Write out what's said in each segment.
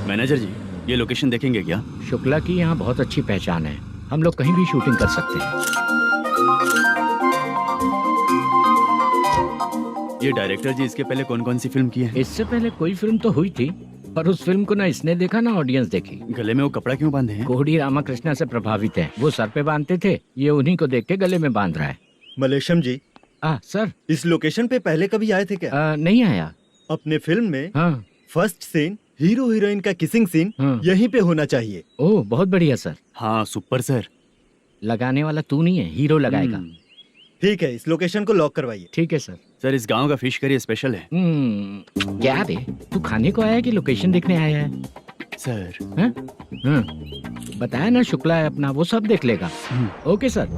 Manager जी, ये location देखेंगे क्या? शुक्ला की यहाँ बहुत अच्छी पहचान है, हम लोग कहीं भी शूटिंग कर सकते हैं। ये डायरेक्टर जी इसके पहले कौन कौन सी फिल्म की है? इससे पहले कोई फिल्म तो हुई थी, पर उस फिल्म को ना इसने देखा ना ऑडियंस देखी। गले में वो कपड़ा क्यों बांधे हैं? कोहड़ी रामाकृष्णा से प्रभावित है, वो सर पे बांधते थे, ये उन्हीं को देख के गले में बांध रहा है। मलेशम जी, सर इस लोकेशन पे पहले कभी आए थे क्या? नहीं आया। अपने फिल्म में हाँ। फर्स्ट सीन हीरो हीरोइन का किसिंग सीन यहीं पे होना चाहिए। ओह बहुत बढ़िया सर। हाँ सुपर सर। लगाने वाला तू नहीं है, हीरो लगाएगा। ठीक है, इस लोकेशन को लॉक करवाइए। ठीक है सर। सर इस गांव का फिश करी स्पेशल है। क्या रे, तू खाने को आया है कि लोकेशन देखने आया है? सर बताया ना शुक्ला है अपना, वो सब देख लेगा। Okay sir.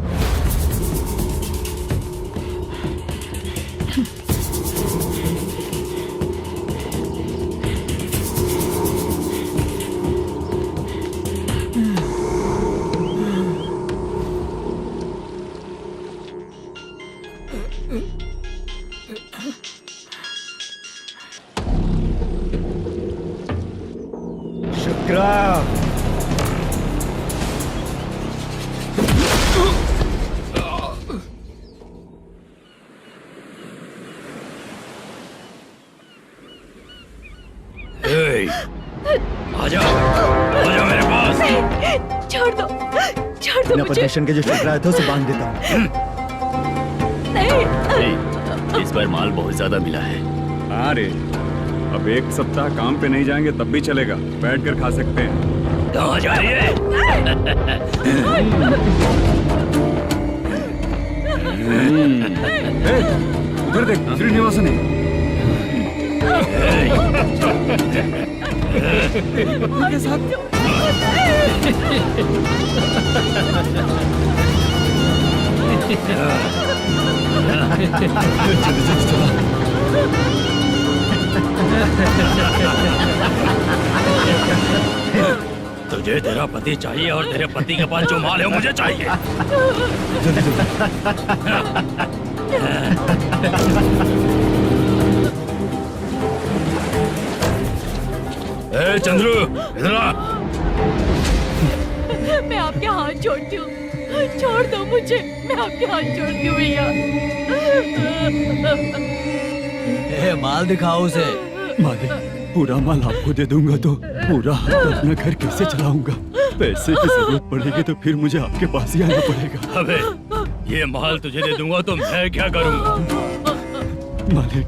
शुक्ला, आजा मेरे पास। छोड़ दो मुझे। पोजीशन के जो शुक्ला है तो उसे बांध देता हूँ। नहीं। इस बार माल बहुत ज्यादा मिला है। हाँ रे, अब एक सप्ताह काम पे नहीं जाएंगे तब भी चलेगा, बैठ कर खा सकते हैं। कहाँ जा रही है? उधर देख, श्रीनिवासन है। उनके साथ तुझे तेरा पति चाहिए और तेरे पति के पास जो माल है वो मुझे चाहिए। ए चंद्रू, इधर आ। मैं आपके हाथ जोड़ती हूँ, छोड़ दो मुझे, मैं आपके हाथ जोड़ती हूँ भैया। माल दिखाओ उसे। मालिक, पूरा माल आपको दे दूंगा तो पूरा अपना घर कैसे चलाऊंगा? पैसे की जरूरत पड़ेगी तो फिर मुझे आपके पास ही आना पड़ेगा। अबे, ये माल तुझे दे दूंगा तो मैं क्या करूंगा? मालिक,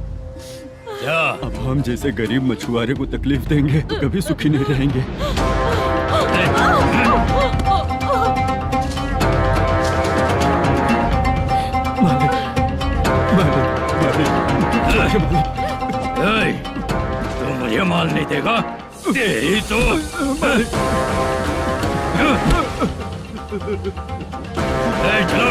क्या अब हम जैसे गरीब मछुआरे को तकलीफ देंगे तो कभी सुखी नहीं रहेंगे। मालिक, मालिक, मालिक, तू मुझे माल नहीं देगा? तेरी तो चलो।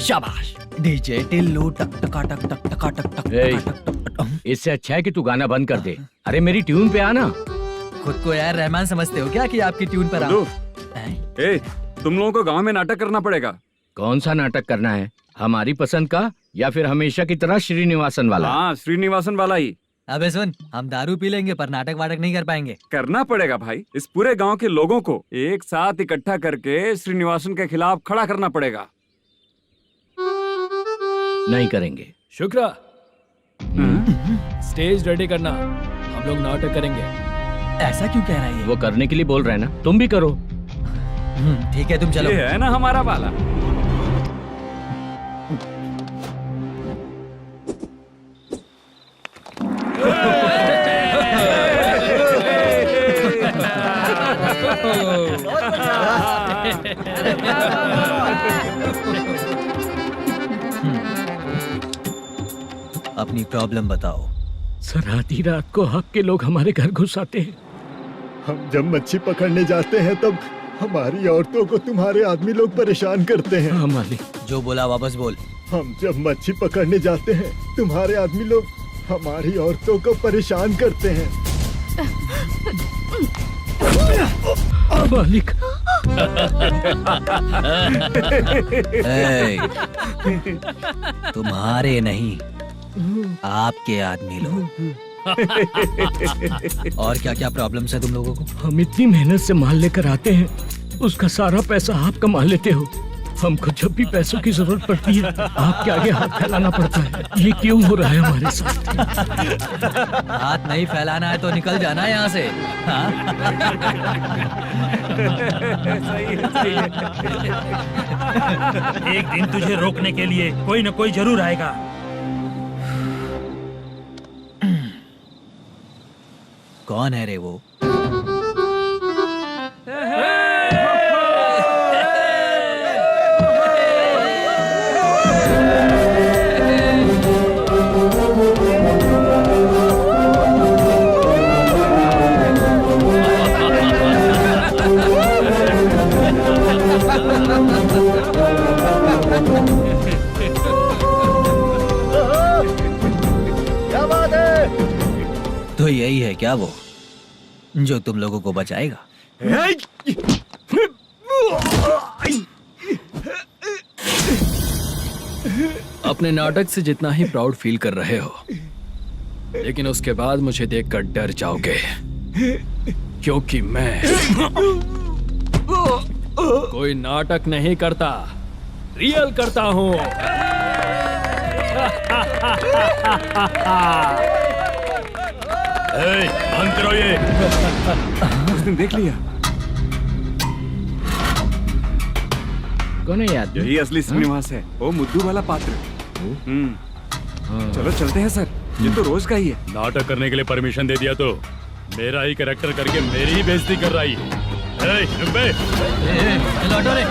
शाबाश डीजे टिल्लू टक टका टक टक टका टक टक टक टक। इससे अच्छा है कि तू गाना बंद कर दे। अरे मेरी ट्यून पे आना। खुद को यार रहमान समझते हो क्या कि आपकी ट्यून पर आओ? ए, तुम लोगों को गांव में नाटक करना पड़ेगा। कौन सा नाटक करना है? हमारी पसंद का या फिर हमेशा की तरह श्रीनिवासन वाला? हाँ, श्रीनिवासन वाला ही। अबे सुन, हम दारू पी लेंगे पर नाटक वाटक नहीं कर पाएंगे। करना पड़ेगा भाई, इस पूरे गांव के लोगों को एक साथ इकट्ठा करके श्रीनिवासन के खिलाफ खड़ा करना पड़ेगा। नहीं करेंगे। शुक्रा, स्टेज रेडी करना, हम लोग नाटक करेंगे। ऐसा क्यों कह रहा है ये? वो करने के लिए बोल रहे हैं ना, तुम भी करो। ठीक है, तुम चलो। ये है ना हमारा वाला। अपनी प्रॉब्लम बताओ। सर आधी रात को आपके लोग हमारे घर घुस आते हैं। हम जब मच्छी पकड़ने जाते हैं तब हमारी औरतों को तुम्हारे आदमी लोग परेशान करते हैं। हाँ मालिक। जो बोला वापस बोल। हम जब मच्छी पकड़ने जाते हैं तुम्हारे आदमी लोग हमारी औरतों को परेशान करते हैं। मालिक। ए, तुम्हारे नहीं, आपके आदमी लोग। और क्या क्या प्रॉब्लम्स है तुम लोगों को? हम इतनी मेहनत से माल लेकर आते हैं, उसका सारा पैसा आप कमा लेते हो। हमको जब भी पैसों की जरूरत पड़ती है आपके आगे हाथ फैलाना पड़ता है। ये क्यों हो रहा है हमारे साथ? हाथ नहीं फैलाना है तो निकल जाना यहाँ से। हाँ? एक दिन तुझे रोकने के लिए कोई न कोई जरूर आएगा। कौन है रे वो? क्या बात है? तो यही है क्या वो जो तुम लोगों को बचाएगा? अपने नाटक से जितना ही प्राउड फील कर रहे हो, लेकिन उसके बाद मुझे देखकर डर जाओगे, क्योंकि मैं कोई नाटक नहीं करता, रियल करता हूँ। बंद करो ये। उसने देख लिया। कौन है याद? यही असली श्रीनिवास है, वो मुद्दू वाला पात्र। चलो चलते हैं सर, ये तो रोज का ही है। नाटक करने के लिए परमिशन दे दिया तो मेरा ही कैरेक्टर करके मेरी ही बेइज्जती कर रही है। रुक बे। लौटो रे।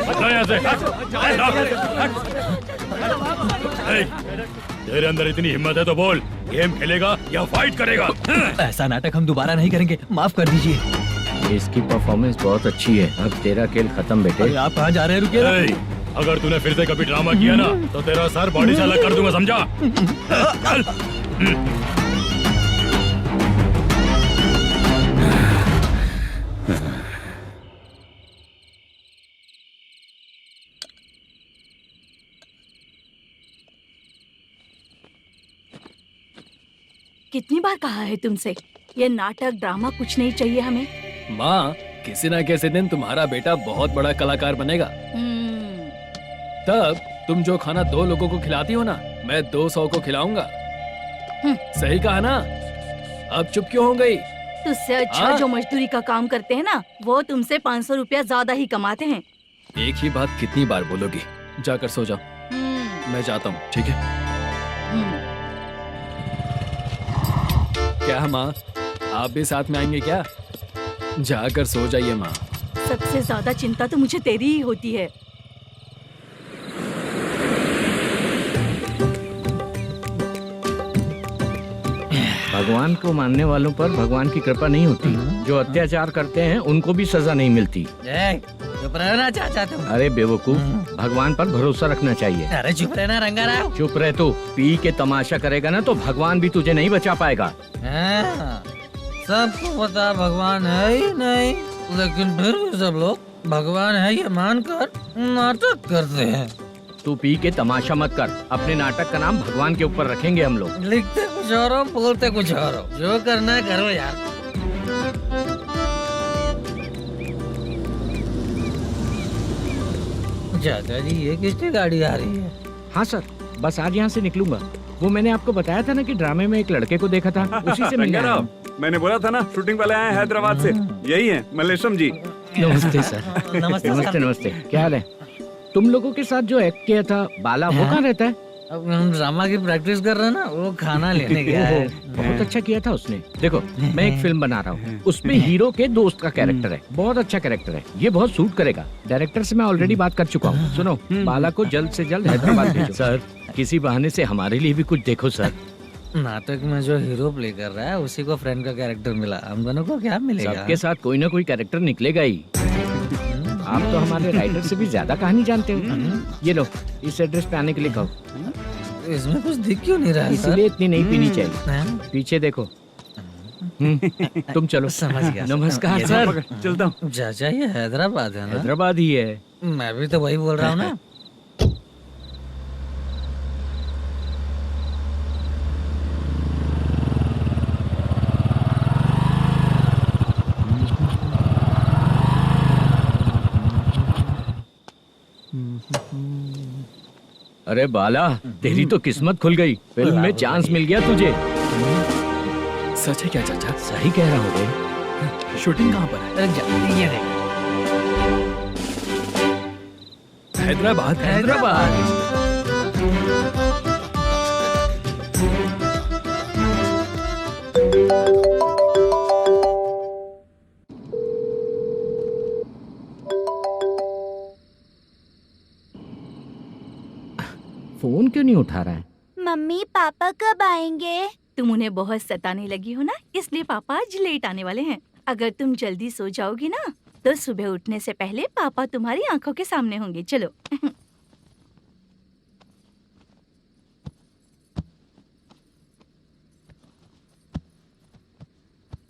हटो यहाँ से। तेरे अंदर इतनी हिम्मत है तो बोल, गेम खेलेगा या फाइट करेगा? ऐसा नाटक हम दोबारा नहीं करेंगे, माफ कर दीजिए। इसकी परफॉर्मेंस बहुत अच्छी है। अब तेरा खेल खत्म बेटे। अरे आप कहाँ जा रहे हैं? रुकिए। अगर तूने फिर से कभी ड्रामा किया ना तो तेरा सर बॉडी से अलग कर दूंगा, समझा? चल। कितनी बार कहा है तुमसे, ये नाटक ड्रामा कुछ नहीं चाहिए हमें। माँ, किसी न किसी दिन तुम्हारा बेटा बहुत बड़ा कलाकार बनेगा। तब तुम जो खाना 2 लोगों को खिलाती हो ना, मैं 200 को खिलाऊंगा। सही कहा ना? अब चुप क्यों हो गई? तुझसे अच्छा जो मजदूरी का काम करते हैं ना, वो तुमसे 500 रुपया ज्यादा ही कमाते हैं। एक ही बात कितनी बार बोलोगी? जाकर सो जाओ। मैं जाता हूँ, ठीक है? क्या माँ, आप भी साथ में आएंगे क्या? जाकर सो जाइए माँ। सबसे ज्यादा चिंता तो मुझे तेरी ही होती है। भगवान को मानने वालों पर भगवान की कृपा नहीं होती। जो अत्याचार करते हैं उनको भी सजा नहीं मिलती। चुप रहना चाचा तुम। अरे बेवकूफ, भगवान पर भरोसा रखना चाहिए। अरे चुप रहना रंगा राव। चुप रह तू। पी के तमाशा करेगा ना तो भगवान भी तुझे नहीं बचा पाएगा। सबको पता भगवान है ही नहीं, लेकिन फिर भी सब लोग भगवान है ये मानकर नाटक करते हैं। तू पी के तमाशा मत कर। अपने नाटक का नाम भगवान के ऊपर रखेंगे हम लोग। लिखते कुछ और हो, बोलते कुछ और हो, जो करना है करो यार। चाचा जी, ये किसकी गाड़ी आ रही है? हाँ सर, बस आज यहाँ से निकलूंगा। वो मैंने आपको बताया था ना कि ड्रामे में एक लड़के को देखा था, उसी से मिलने आया हूँ। मैंने बोला था ना, शूटिंग वाले आए हैं हैदराबाद से। यही है मल्लेशम जी। नमस्ते सर। नमस्ते नमस्ते नमस्ते। क्या हाल है? तुम लोगों के साथ जो एक्ट किया था बाला, वो कहाँ रहता है? अब हम ड्रामा की प्रैक्टिस कर रहे हैं ना, वो खाना लेने गया है। बहुत अच्छा किया था उसने। देखो मैं एक फिल्म बना रहा हूँ, उसमें हीरो के दोस्त का कैरेक्टर है, बहुत अच्छा कैरेक्टर है, ये बहुत सूट करेगा। डायरेक्टर से मैं ऑलरेडी बात कर चुका हूँ। सुनो, बाला को जल्द से जल्द हैदराबाद भेजो। सर किसी बहाने से हमारे लिए भी कुछ देखो सर। नाटक में जो हीरो प्ले कर रहा है उसी को फ्रेंड का कैरेक्टर मिला, हम दोनों को क्या मिलेगा? सबके साथ कोई ना कोई कैरेक्टर निकलेगा ही। आप तो हमारे राइटर से भी ज्यादा कहानी जानते हो। ये लो, इस एड्रेस पे आने के लिए कहो। इसमें कुछ दिख क्यों नहीं रहा है सर? इसलिए इतनी नहीं पीनी चाहिए। हाँ? पीछे देखो। तुम चलो। समझ गया। नमस्कार ये सर। चलता हूँ। चाचा ये हैदराबाद है ना? हैदराबाद ही है। मैं भी तो वही बोल रहा हूँ ना। अरे बाला, तेरी तो किस्मत खुल गई, फिल्म में चांस मिल गया तुझे। सच है क्या चाचा? सही कह रहा हूँ बे। शूटिंग कहाँ पर है? अरे ये देख। हैदराबाद। हैदराबाद। फोन क्यों नहीं उठा रहा है? मम्मी पापा कब आएंगे? तुम उन्हें बहुत सताने लगी हो ना, इसलिए पापा आज लेट आने वाले हैं। अगर तुम जल्दी सो जाओगी ना तो सुबह उठने से पहले पापा तुम्हारी आंखों के सामने होंगे। चलो।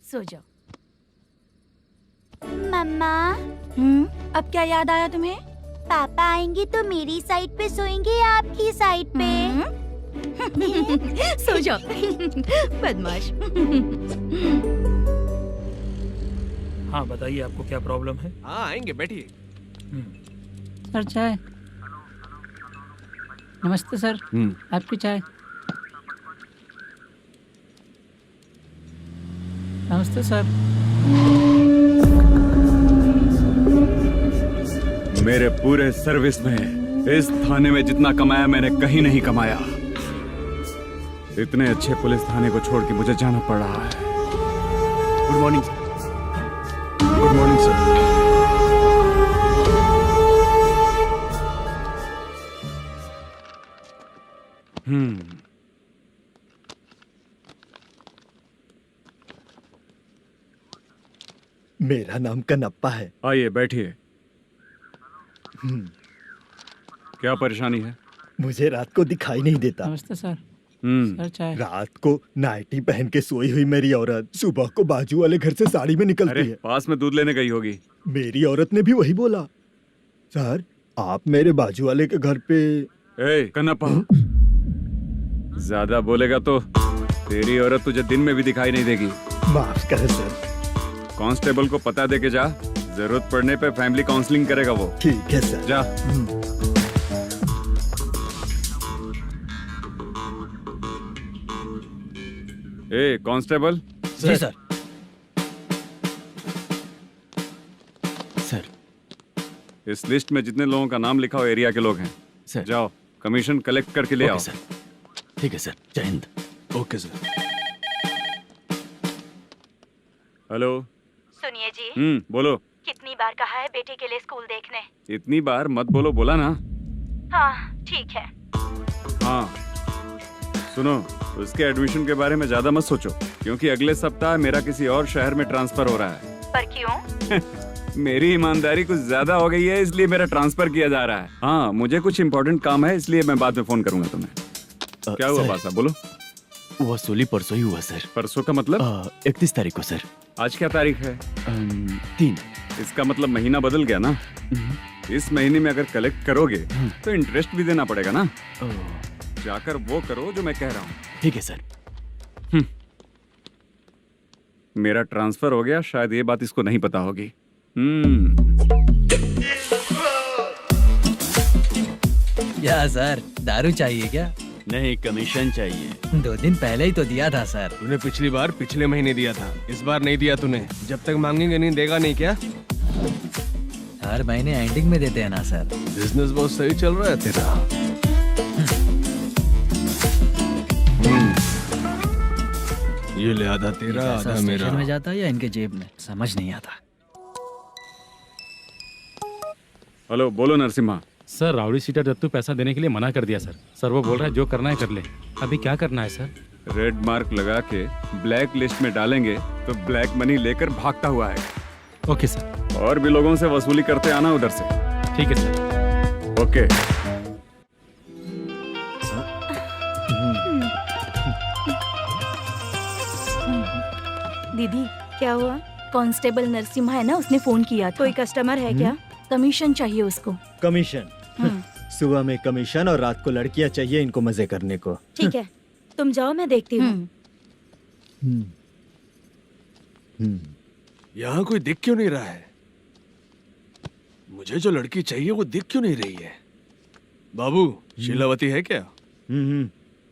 सो जाओ। मम्मा अब क्या याद आया तुम्हें? पापा आएंगे तो मेरी साइड पे सोएंगे या आपकी साइड पे? सो जाओ। बदमाश। हाँ बताइए, आपको क्या प्रॉब्लम है? हाँ आएंगे, बैठिए। सर चाय। नमस्ते सर, आपकी चाय। नमस्ते सर। मेरे पूरे सर्विस में इस थाने में जितना कमाया मैंने कहीं नहीं कमाया। इतने अच्छे पुलिस थाने को छोड़ के मुझे जाना पड़ रहा है। Good morning sir. Good morning sir. मेरा नाम कनप्पा है। आइए बैठिए। क्या परेशानी है? मुझे रात को दिखाई नहीं देता। नमस्ते सर। सर चाय। रात को नाइटी पहन के सोई हुई मेरी औरत सुबह को बाजू वाले घर से साड़ी में निकलती अरे है। पास में दूध लेने गई होगी। मेरी औरत ने भी वही बोला। सर आप मेरे बाजू वाले के घर पे। ए कन्नप्पा, ज्यादा बोलेगा तो तेरी औरत तुझे दिन में भी दिखाई नहीं देगी। माफ करें सर। कांस्टेबल को पता दे के जा, जरूरत पड़ने पे फैमिली काउंसलिंग करेगा वो। ठीक है सर। जा। ए कांस्टेबल। जी सर। सर। इस लिस्ट में जितने लोगों का नाम लिखा हो एरिया के लोग हैं। सर। जाओ कमीशन कलेक्ट करके ले आओ। सर। ठीक है सर। जय हिंद। Okay sir. हेलो। सुनिए जी। बोलो। कितनी बार कहा है बेटे के लिए स्कूल देखने? इतनी बार मत बोलो, बोला ना। हाँ ठीक है। हाँ सुनो, उसके एडमिशन के बारे में ज्यादा मत सोचो, क्योंकि अगले सप्ताह मेरा किसी और शहर में ट्रांसफर हो रहा है। पर क्यों? मेरी ईमानदारी कुछ ज्यादा हो गई है, इसलिए मेरा ट्रांसफर किया जा रहा है। हाँ मुझे कुछ इम्पोर्टेंट काम है, इसलिए मैं बाद में फोन करूंगा तुम्हें। क्या हुआ बासा, बोलो। वसूली परसों ही हुआ सर। परसों का मतलब? 31 तारीख को सर। आज क्या तारीख है? 3। इसका मतलब महीना बदल गया ना। इस महीने में अगर कलेक्ट करोगे तो इंटरेस्ट भी देना पड़ेगा ना। जाकर वो करो जो मैं कह रहा हूँ। ठीक है सर। मेरा ट्रांसफर हो गया, शायद ये बात इसको नहीं पता होगी। क्या सर, दारू चाहिए क्या? नहीं, कमीशन चाहिए। 2 दिन पहले ही तो दिया था सर। तूने पिछली बार पिछले महीने दिया था, इस बार नहीं दिया तूने। जब तक मांगेंगे नहीं देगा नहीं क्या? हर महीने एंडिंग में देते हैं ना सर। बिजनेस बहुत सही चल रहा है तेरा। ये ले आधा तेरा आधा मेरा। में जाता है या इनके जेब में, समझ नहीं आता। हेलो, बोलो Narasimha. Sir rowdy seater Dattu पैसा देने के लिए मना कर दिया सर। सर वो बोल रहा है जो करना है कर ले। अभी क्या करना है सर? रेड मार्क लगा के ब्लैक लिस्ट में डालेंगे तो ब्लैक मनी लेकर भागता हुआ है। Okay sir. और भी लोगों से वसूली करते आना उधर से। ठीक है सर। ओके। दीदी क्या हुआ? कांस्टेबल नरसिम्हा है ना, उसने फोन किया था। कोई कस्टमर है क्या? कमीशन चाहिए उसको। कमीशन? सुबह में कमीशन और रात को लड़कियां चाहिए इनको मजे करने को। ठीक है, तुम जाओ, मैं देखती हूँ। यहाँ कोई दिख क्यों नहीं रहा है? मुझे जो लड़की चाहिए वो दिख क्यों नहीं रही है? बाबू, शीलावती है क्या?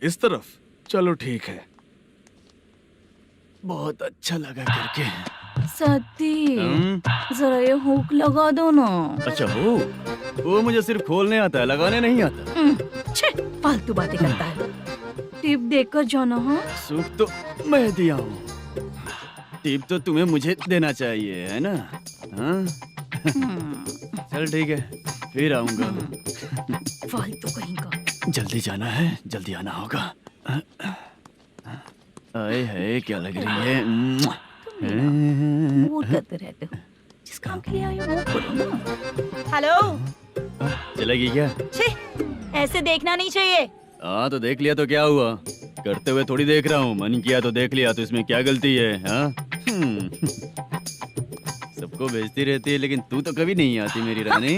इस तरफ? चलो ठीक है। बहुत अच्छा लगा करके। सती जरा ये हुक लगा दो ना। अच्छा वो मुझे सिर्फ खोलने आता है, लगाने नहीं आता। छे, फालतू बातें करता है। टिप देकर जाना। हाँ, सुख तो मैं दिया हूँ, टिप तो तुम्हें मुझे देना चाहिए, है ना? हाँ? चल ठीक है, फिर आऊंगा। फालतू कहीं का। जल्दी जाना है, जल्दी आना होगा। आए है क्या लग रही है? मूड करते रहते हो। जिस काम के लिए आए हो वो करो ना। हेलो, चलेगी क्या? छी, ऐसे देखना नहीं चाहिए। हाँ तो देख लिया तो क्या हुआ? करते हुए थोड़ी देख रहा हूँ, मन किया तो देख लिया, तो इसमें क्या गलती है? हाँ? सबको भेजती रहती है लेकिन तू तो कभी नहीं आती मेरी रानी।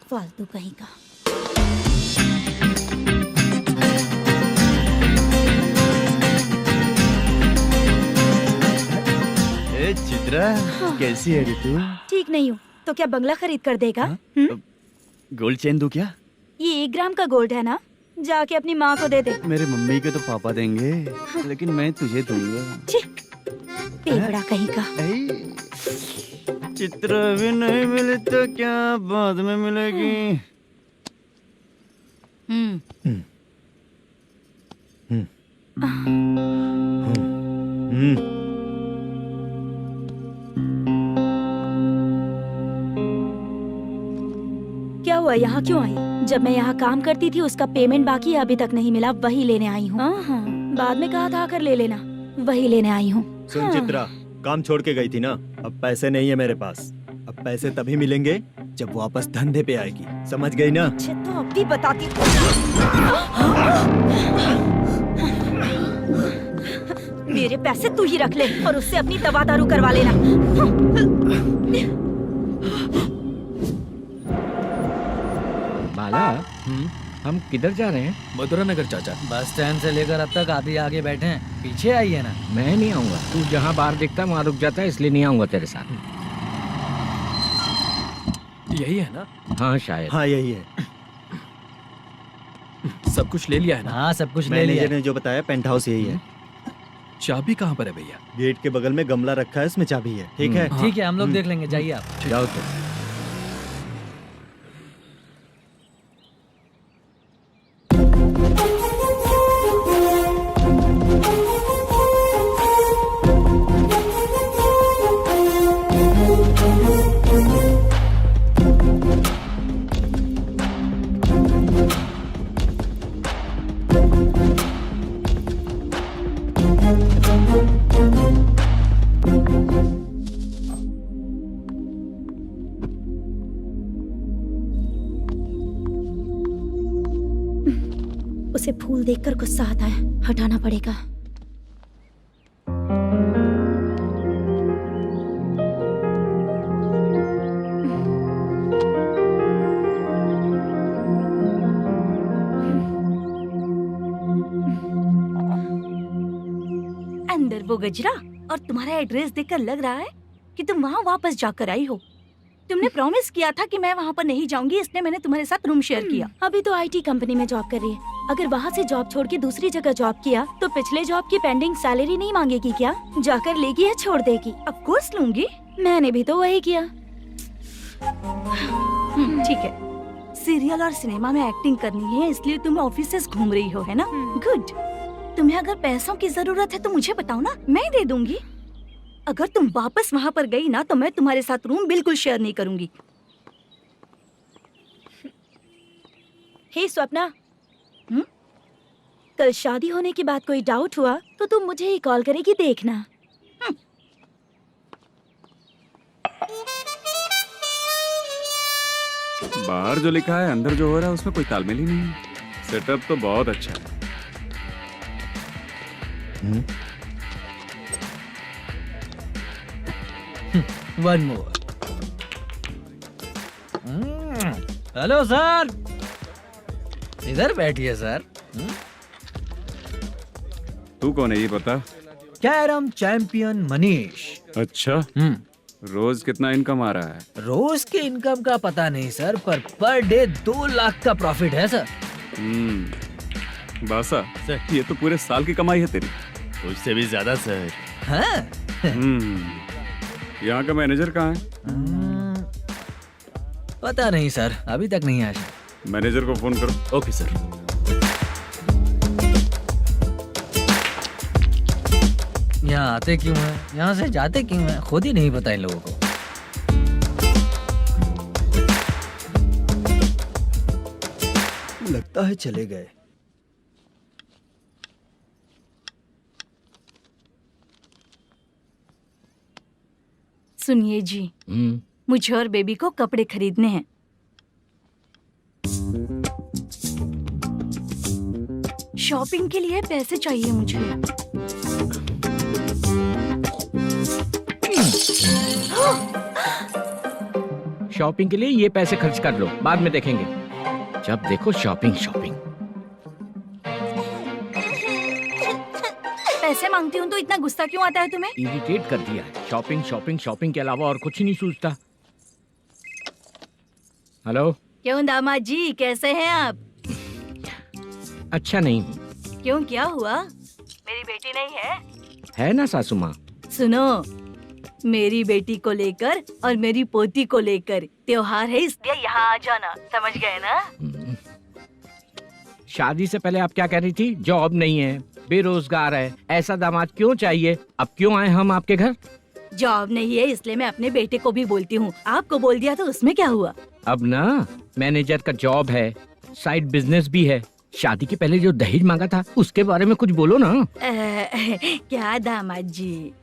फालतू कहीं का। चित्रा, कैसी है रे तू? ठीक नहीं हूँ तो क्या बंगला खरीद कर देगा? गोल्ड चेन दूं क्या? ये 1 ग्राम का गोल्ड है ना, जाके अपनी माँ को दे दे। मेरे मम्मी के तो पापा देंगे, लेकिन मैं तुझे दूंगा। पेवड़ा कहीं का। चित्रा भी नहीं मिली तो क्या बाद में मिलेगी? क्या हुआ, यहाँ क्यों आई? जब मैं यहाँ काम करती थी उसका पेमेंट बाकी है, अभी तक नहीं मिला, वही लेने आई हूँ। बाद में कहा था आकर ले लेना, वही लेने आई हूँ। सुन चित्रा, काम छोड़ के गई थी ना, अब पैसे नहीं है मेरे पास। अब पैसे तभी मिलेंगे जब वापस धंधे पे आएगी, समझ गई ना? अच्छा तो अब भी बताती। मेरे पैसे तू ही रख ले और उससे अपनी दवा दारू करवा लेना। बाला, हम किधर जा रहे हैं? मथुरा नगर चाचा। बस स्टैंड से लेकर अब तक आप ही आगे बैठे हैं, पीछे आइए ना। मैं नहीं आऊंगा, तू जहाँ बाहर दिखता वहाँ रुक जाता है, इसलिए नहीं आऊंगा तेरे साथ। यही है ना? हाँ शायद। हाँ यही है। सब कुछ ले लिया है ना? हाँ सब कुछ ले लिया। मैनेजर ने जो बताया पेंट हाउस यही है। चाबी कहाँ पर है भैया? गेट के बगल में गमला रखा है, उसमें चाबी है। ठीक है? ठीक है, हम लोग देख लेंगे, जाइए आप। जाओ तो। उसे फूल देखकर गुस्सा आता है, हटाना पड़ेगा। अंदर वो गजरा और तुम्हारा एड्रेस देखकर लग रहा है कि तुम वहाँ वापस जाकर आई हो। तुमने प्रॉमिस किया था कि मैं वहाँ पर नहीं जाऊंगी, इसलिए मैंने तुम्हारे साथ रूम शेयर किया। अभी तो आईटी कंपनी में जॉब कर रही है। अगर वहाँ से जॉब छोड़ के दूसरी जगह जॉब किया तो पिछले जॉब की पेंडिंग सैलरी नहीं मांगेगी क्या? जाकर लेगी या छोड़ देगी? ऑफ कोर्स लूंगी। मैंने भी तो वही किया। ठीक है, सीरियल और सिनेमा में एक्टिंग करनी है, इसलिए तुम ऑफिसेस घूम रही हो, है ना? गुड। तुम्हें अगर पैसों की जरूरत है तो मुझे बताओ ना, मैं दे दूंगी। अगर तुम वापस वहाँ पर गई ना तो मैं तुम्हारे साथ रूम बिल्कुल शेयर नहीं करूंगी। हे स्वप्ना, कल शादी होने की बात कोई डाउट हुआ तो तुम मुझे ही कॉल करेगी, देखना। बाहर जो लिखा है अंदर जो हो रहा है उसमें कोई तालमेल ही नहीं है। सेटअप तो बहुत अच्छा है। One more. हेलो सर, इधर बैठिए सर। तू कौन है ये बता? Carrom champion Manish. अच्छा, रोज कितना इनकम आ रहा है? रोज के इनकम का पता नहीं सर, पर डे 2 लाख का प्रॉफिट है सर। बासा सर, ये तो पूरे साल की कमाई है तेरी। उससे भी ज्यादा सर। हाँ? यहाँ का मैनेजर कहाँ है? पता नहीं सर, अभी तक नहीं आया। मैनेजर को फोन करो। Okay sir. यहाँ आते क्यों हैं, यहाँ से जाते क्यों हैं, खुद ही नहीं पता इन लोगों को। लगता है चले गए। सुनिए जी, मुझे और बेबी को कपड़े खरीदने हैं। शॉपिंग के लिए पैसे चाहिए मुझे। शॉपिंग के लिए ये पैसे खर्च कर लो, बाद में देखेंगे। जब देखो शॉपिंग शॉपिंग। पैसे मांगती हूँ तो इतना गुस्सा क्यों आता है तुम्हें? इरिटेट कर दिया है। शॉपिंग शॉपिंग शॉपिंग के अलावा और कुछ नहीं सूझता। हेलो। क्यों दामाद जी, कैसे हैं आप? अच्छा नहीं। क्यों, क्या हुआ? मेरी बेटी नहीं है? है ना सासू माँ। सुनो, मेरी बेटी को लेकर और मेरी पोती को लेकर त्योहार है, इसलिए यहाँ आ जाना, समझ गए ना? शादी से पहले आप क्या कह रही थी? जॉब नहीं है, बेरोजगार है, ऐसा दामाद क्यों चाहिए? अब क्यों आए हम आपके घर? जॉब नहीं है इसलिए मैं अपने बेटे को भी बोलती हूँ। आपको बोल दिया तो उसमें क्या हुआ? अब ना मैनेजर का जॉब है, साइड बिजनेस भी है। शादी के पहले जो दहेज मांगा था उसके बारे में कुछ बोलो ना। क्या दामाद जी,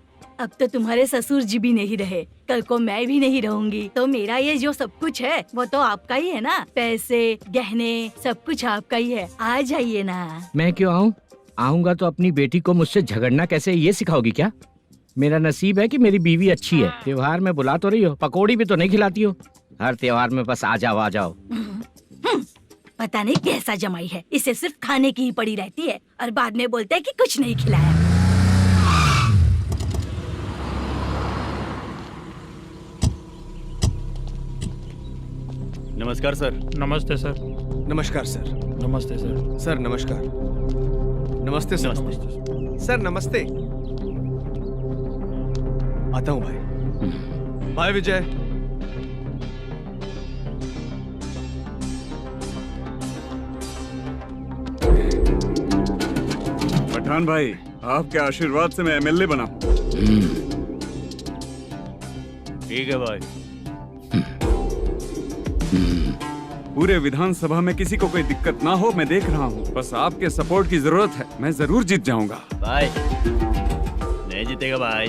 अब तो तुम्हारे ससुर जी भी नहीं रहे, कल को मैं भी नहीं रहूंगी, तो मेरा ये जो सब कुछ है वो तो आपका ही है ना। पैसे, गहने, सब कुछ आपका ही है। आ जाइए ना। मैं क्यों आऊँ? आऊंगा तो अपनी बेटी को मुझसे झगड़ना कैसे ये सिखाओगी क्या? मेरा नसीब है कि मेरी बीवी अच्छी है। त्योहार में बुला तो रही हो, पकौड़ी भी तो नहीं खिलाती हो। हर त्योहार में बस आ जाओ आ जाओ। पता नहीं कैसा जमाई है, इसे सिर्फ खाने की ही पड़ी रहती है और बाद में बोलते हैं कि कुछ नहीं खिलाया। नमस्कार सर। नमस्ते सर। नमस्कार सर। नमस्ते सर। सर नमस्कार। नमस्ते सर। सर नमस्ते। आता हूँ भाई। बाय विजय। पठान भाई, आपके आशीर्वाद से मैं एमएलए बना। ठीक है भाई। पूरे विधानसभा में किसी को कोई दिक्कत ना हो, मैं देख रहा हूँ। बस आपके सपोर्ट की जरूरत है, मैं जरूर जीत जाऊंगा। भाई नहीं जीतेगा भाई।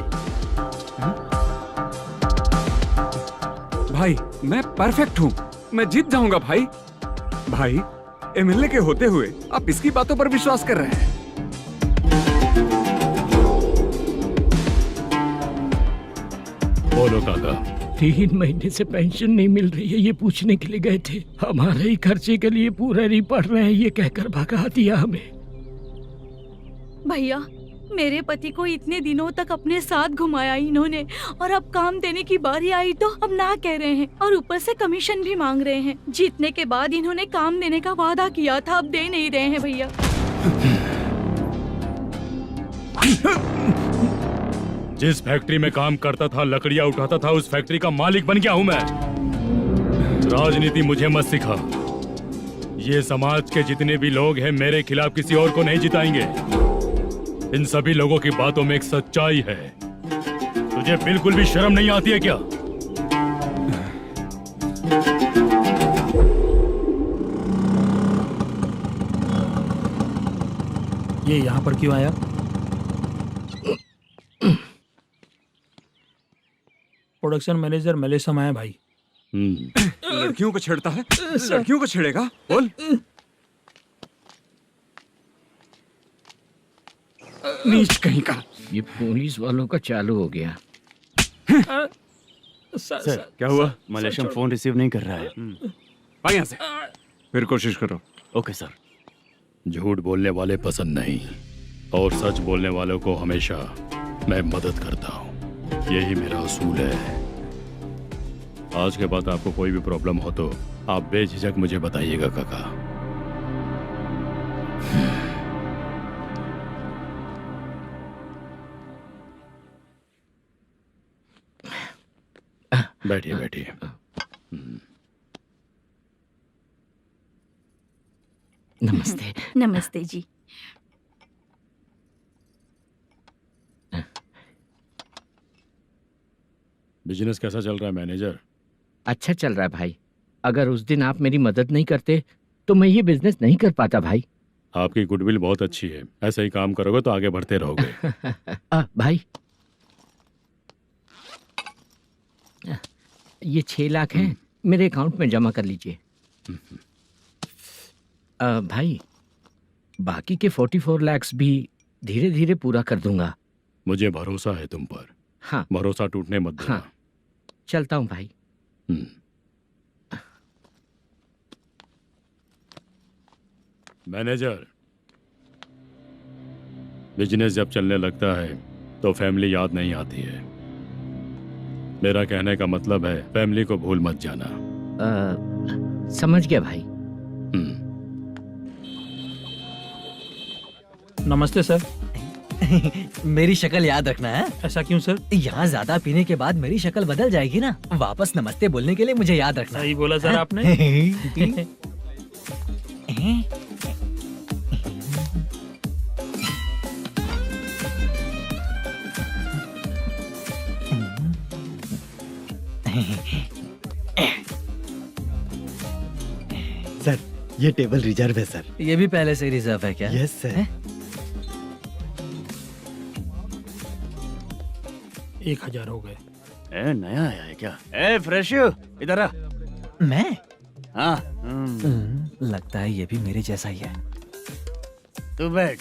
भाई मैं परफेक्ट हूँ, मैं जीत जाऊंगा भाई। भाई एमएलए के होते हुए आप इसकी बातों पर विश्वास कर रहे हैं? बोलो काका। 3 महीने से पेंशन नहीं मिल रही है, ये पूछने के लिए गए थे। हमारे ही खर्चे के लिए पूरा नहीं पड़ रहे हैं, ये कहकर भगा दिया हमें। भैया, मेरे पति को इतने दिनों तक अपने साथ घुमाया इन्होंने, और अब काम देने की बारी आई तो अब ना कह रहे हैं और ऊपर से कमीशन भी मांग रहे हैं। जीतने के बाद इन्होंने काम देने का वादा किया था, अब दे नहीं रहे हैं भैया। जिस फैक्ट्री में काम करता था, लकड़ियां उठाता था, उस फैक्ट्री का मालिक बन गया हूं मैं। राजनीति मुझे मत सिखा। ये समाज के जितने भी लोग हैं मेरे खिलाफ किसी और को नहीं जिताएंगे। इन सभी लोगों की बातों में एक सच्चाई है। तुझे बिल्कुल भी शर्म नहीं आती है क्या? ये यहाँ पर क्यों आया? प्रोडक्शन मैनेजर मलेशम आया भाई। लड़कियों को छेड़ता है, लड़कियों को छेड़ेगा? बोल। नीच कहीं का। ये पुलिस वालों का चालू हो गया। सर क्या हुआ? मलेशियन फोन रिसीव नहीं कर रहा है। आ यहाँ से। फिर कोशिश करो। Okay sir. झूठ बोलने वाले पसंद नहीं और सच बोलने वालों को हमेशा मैं मदद करता हूँ। यही मेरा असूल है। आज के बाद आपको कोई भी प्रॉब्लम हो तो आप बेझिझक मुझे बताइएगा काका। बैठिए बैठिए। नमस्ते। नमस्ते जी। बिजनेस कैसा चल रहा है मैनेजर? अच्छा चल रहा है भाई। अगर उस दिन आप मेरी मदद नहीं करते तो मैं ये बिजनेस नहीं कर पाता भाई। आपकी गुडविल बहुत अच्छी है। ऐसे ही काम करोगे तो आगे बढ़ते रहोगे। भाई ये 6 लाख हैं, मेरे अकाउंट में जमा कर लीजिए। भाई बाकी के 44 लाख भी धीरे धीरे पूरा कर दूंगा। मुझे भरोसा है तुम पर। हाँ। भरोसा टूटने मत देना। हाँ। चलता हूँ भाई। मैनेजर, बिजनेस जब चलने लगता है तो फैमिली याद नहीं आती है। मेरा कहने का मतलब है फैमिली को भूल मत जाना। समझ गया भाई। नमस्ते सर। मेरी शक्ल याद रखना है। ऐसा क्यों सर? यहाँ ज्यादा पीने के बाद मेरी शक्ल बदल जाएगी ना। वापस नमस्ते बोलने के लिए मुझे याद रखना। सही बोला सर आपने। सर ये टेबल रिजर्व है सर। ये भी पहले से रिजर्व है क्या? Yes sir. 1000 हो गए। नया आया है क्या? फ्रेश इधर आ। मैं? हाँ। लगता है ये भी मेरे जैसा ही है। तू बैठ।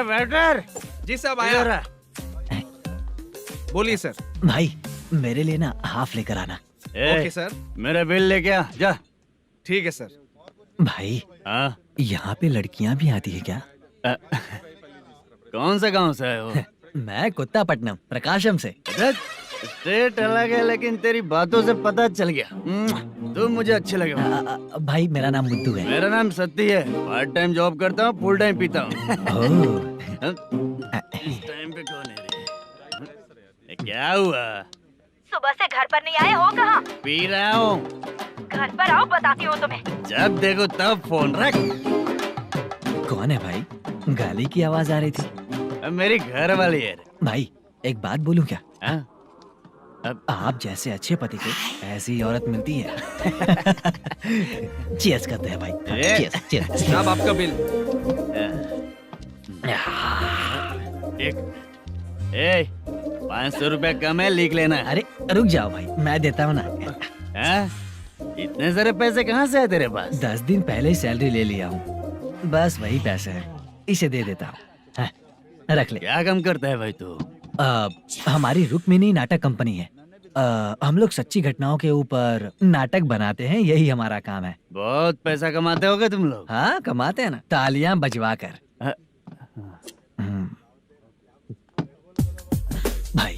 वेटर। जी साहब आया। बोलिए सर। भाई मेरे लिए ना हाफ लेकर आना। Okay sir. मेरा बिल लेके आ जा। ठीक है सर। भाई यहाँ पे लड़कियाँ भी आती है क्या? कौन सा गांव से है वो? मैं कुत्तापट्टनम प्रकाशम से। स्टेट अलग है लेकिन तेरी बातों से पता चल गया। तू मुझे अच्छे लगे। भाई मेरा नाम मुद्दू है। मेरा नाम सत्ती है। पार्ट टाइम जॉब करता हूँ, फुल टाइम पीता हूँ। इस टाइम पे कौन है रे? क्या हुआ? सुबह से घर पर नहीं आए हो? कहाँ? पी रहा हूँ। घर पर आओ, बताती हूँ तुम्हें। जब देखो तब फोन रख। कौन है भाई? गाली की आवाज आ रही थी। मेरी घर वाली है। भाई एक बात बोलूं क्या? अब आप जैसे अच्छे पति को ऐसी औरत मिलती है। चीयर्स करते हैं भाई। Cheers cheers. साहब आपका बिल। एक 500 रुपया कम है, लिख लेना। अरे रुक जाओ भाई, मैं देता हूँ ना। इतने सारे पैसे कहाँ से है तेरे पास? 10 दिन पहले ही सैलरी ले लिया हूँ। बस वही पैसे हैं, इसे दे देता हूँ। रख ले। क्या काम करता है भाई तू? हमारी रुक्मिनी नाटक कंपनी है। हम लोग सच्ची घटनाओं के ऊपर नाटक बनाते हैं, यही हमारा काम है। बहुत पैसा कमाते होगे तुम लोग। हाँ कमाते हैं ना, तालियां बजवा कर। भाई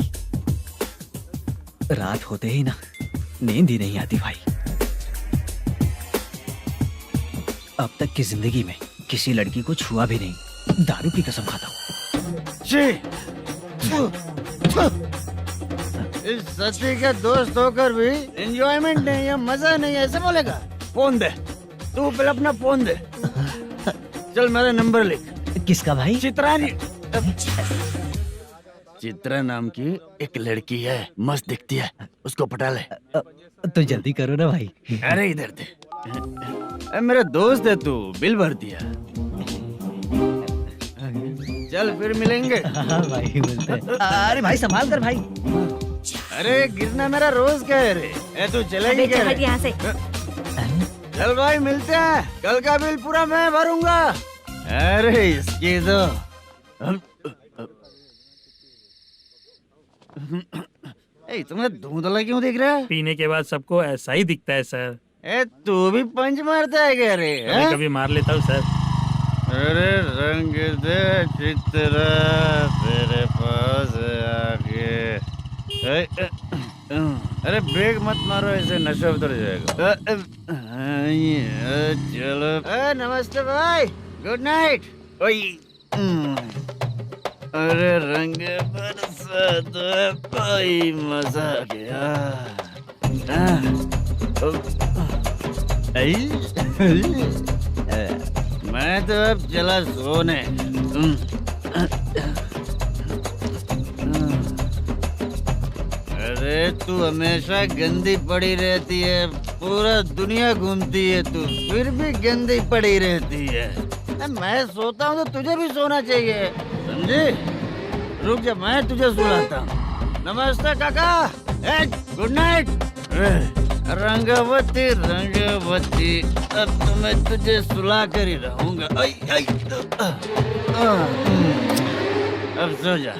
रात होते ही ना नींद ही नहीं आती भाई। अब तक की जिंदगी में किसी लड़की को छुआ भी नहीं, दारू की कसम खाता हूँ। इस सच्ची के दोस्त होकर भी एंजॉयमेंट नहीं है, मजा नहीं है, ऐसे बोलेगा? फोन दे, तू पहले अपना फोन दे। चल मेरा नंबर लिख। किसका भाई? चित्रानी। चित्रा नाम की एक लड़की है, मस्त दिखती है, उसको पटा ले। तो जल्दी करो ना भाई। अरे इधर दे। मेरा दोस्त है तू, बिल भर दिया। चल फिर मिलेंगे। हाँ भाई मिलते हैं। अरे भाई संभाल कर भाई। अरे गिरना मेरा रोज का है रे। तू चलेगी क्या रे? यहाँ से। चल भाई मिलते हैं, कल का बिल पूरा मैं भरूंगा। अरे इसकी तो तुम्हें धुंधला क्यों दिख रहा है? पीने के बाद सबको ऐसा ही दिखता है सर। तू भी पंच मारता है क्या रे? कभी कभी मार लेता हूँ सर। अरे रंग दे चित्रा तेरे पास आके। अरे ब्रेक मत मारो, ऐसे नशा उतर जाएगा। चलो। नमस्ते भाई, गुड नाइट। अरे रंग बरसात भाई, मजा आ गया। मैं तो अब चला सोने। अरे तू हमेशा गंदी पड़ी रहती है, पूरा दुनिया घूमती है तू, फिर भी गंदी पड़ी रहती है। मैं सोता हूँ तो तुझे भी सोना चाहिए, समझे? रुक जा, मैं तुझे सुलाता हूँ। नमस्ते काका, गुड नाइट। रंगवती रंगवती, अब तो मैं तुझे सुला कर ही रहूंगा। अब सो जा।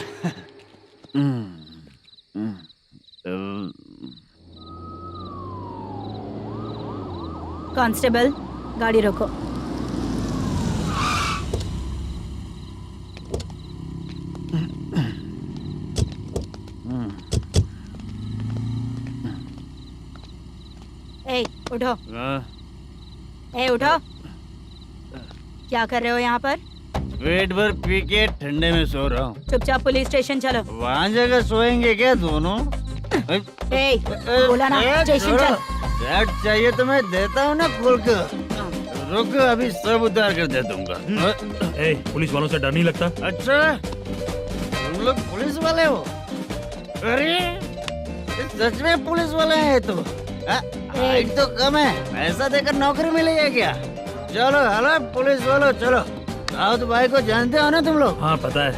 कांस्टेबल, गाड़ी रोको। ए, उठो। ए, उठो। क्या कर रहे हो यहाँ पर? पेट भर पी के ठंडे में सो रहा हूँ। चुपचाप पुलिस स्टेशन चलो। वहाँ जगह सोएंगे क्या दोनों? ए, बोला ना स्टेशन चल। शर्ट चाहिए तो मैं देता हूँ ना खोल कर। रुक, अभी सब उतार कर दे दूंगा। पुलिस वालों से डर नहीं लगता? अच्छा, तुम लोग पुलिस वाले हो? अरे सच में पुलिस वाले हैं तो? हाइट तो कम है, पैसा देकर नौकरी मिलेगी क्या? चलो हेलो पुलिस वालों, चलो। राउत भाई को जानते हो ना तुम लोग? हाँ पता है।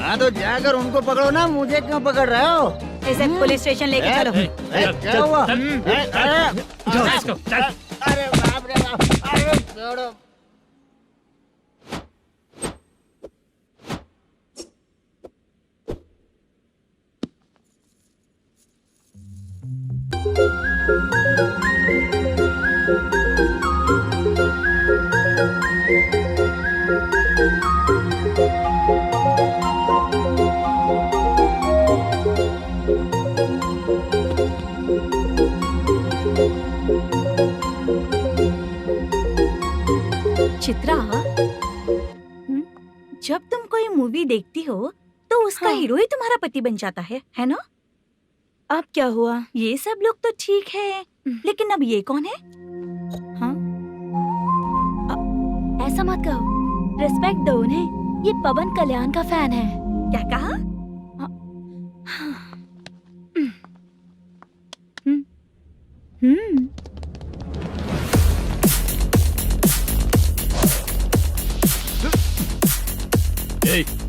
हाँ तो जाकर उनको पकड़ो ना, मुझे क्यों पकड़ रहे हो? इसे पुलिस स्टेशन लेके चलो। क्या हुआ? चल। अरे बाप रे बाप, अरे छोड़ो। चित्रा, जब तुम कोई मूवी देखती हो तो उसका हीरो ही तुम्हारा पति बन जाता है ना? अब क्या हुआ? ये सब लोग तो ठीक है, लेकिन अब ये कौन है? हाँ? ऐसा मत कहो, रिस्पेक्ट दो उन्हें। ये पवन कल्याण का फैन है। क्या कहा?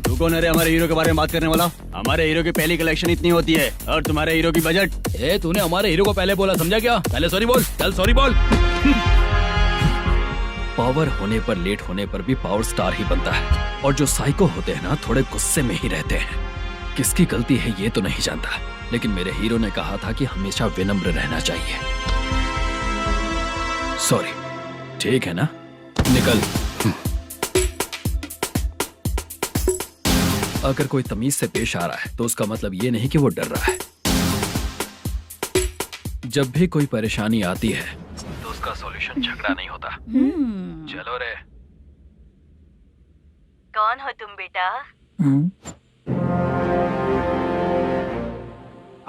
तू कौन है रे हमारे हीरो के बारे में बात करने वाला? हमारे हीरो की पहली कलेक्शन इतनी होती है और तुम्हारे हीरो की बजट। तूने हमारे हीरो को पहले बोला, समझा क्या? पहले सॉरी बोल, चल सॉरी बोल। पावर होने पर, लेट होने पर भी पावर स्टार ही बनता है। और जो साइको होते हैं ना, थोड़े गुस्से में ही रहते हैं। किसकी गलती है ये तो नहीं जानता, लेकिन मेरे हीरो ने कहा था कि हमेशा विनम्र रहना चाहिए। सॉरी, ठीक है ना? निकल। अगर कोई तमीज से पेश आ रहा है तो उसका मतलब ये नहीं कि वो डर रहा है। जब भी कोई परेशानी आती है तो उसका सॉल्यूशन झगड़ा नहीं होता। चलो रे। कौन हो तुम बेटा?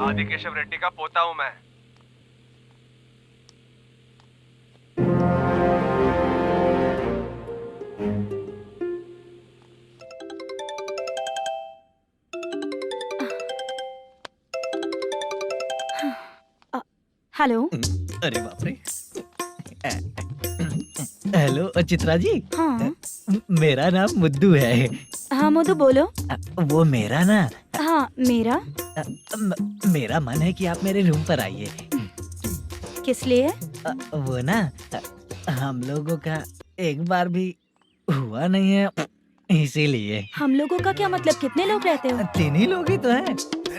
आदि केशव रेड्डी का पोता हूँ मैं। हेलो। अरे बाप रे। हेलो चित्रा जी। हाँ मेरा नाम मुद्दू है। हाँ मधु बोलो। वो मेरा ना। हाँ मेरा। मेरा मन है कि आप मेरे रूम पर आइए। किस लिए? वो ना हम लोगों का एक बार भी हुआ नहीं है, इसीलिए। हम लोगों का क्या मतलब? कितने लोग रहते हो? 3 ही लोग ही तो हैं।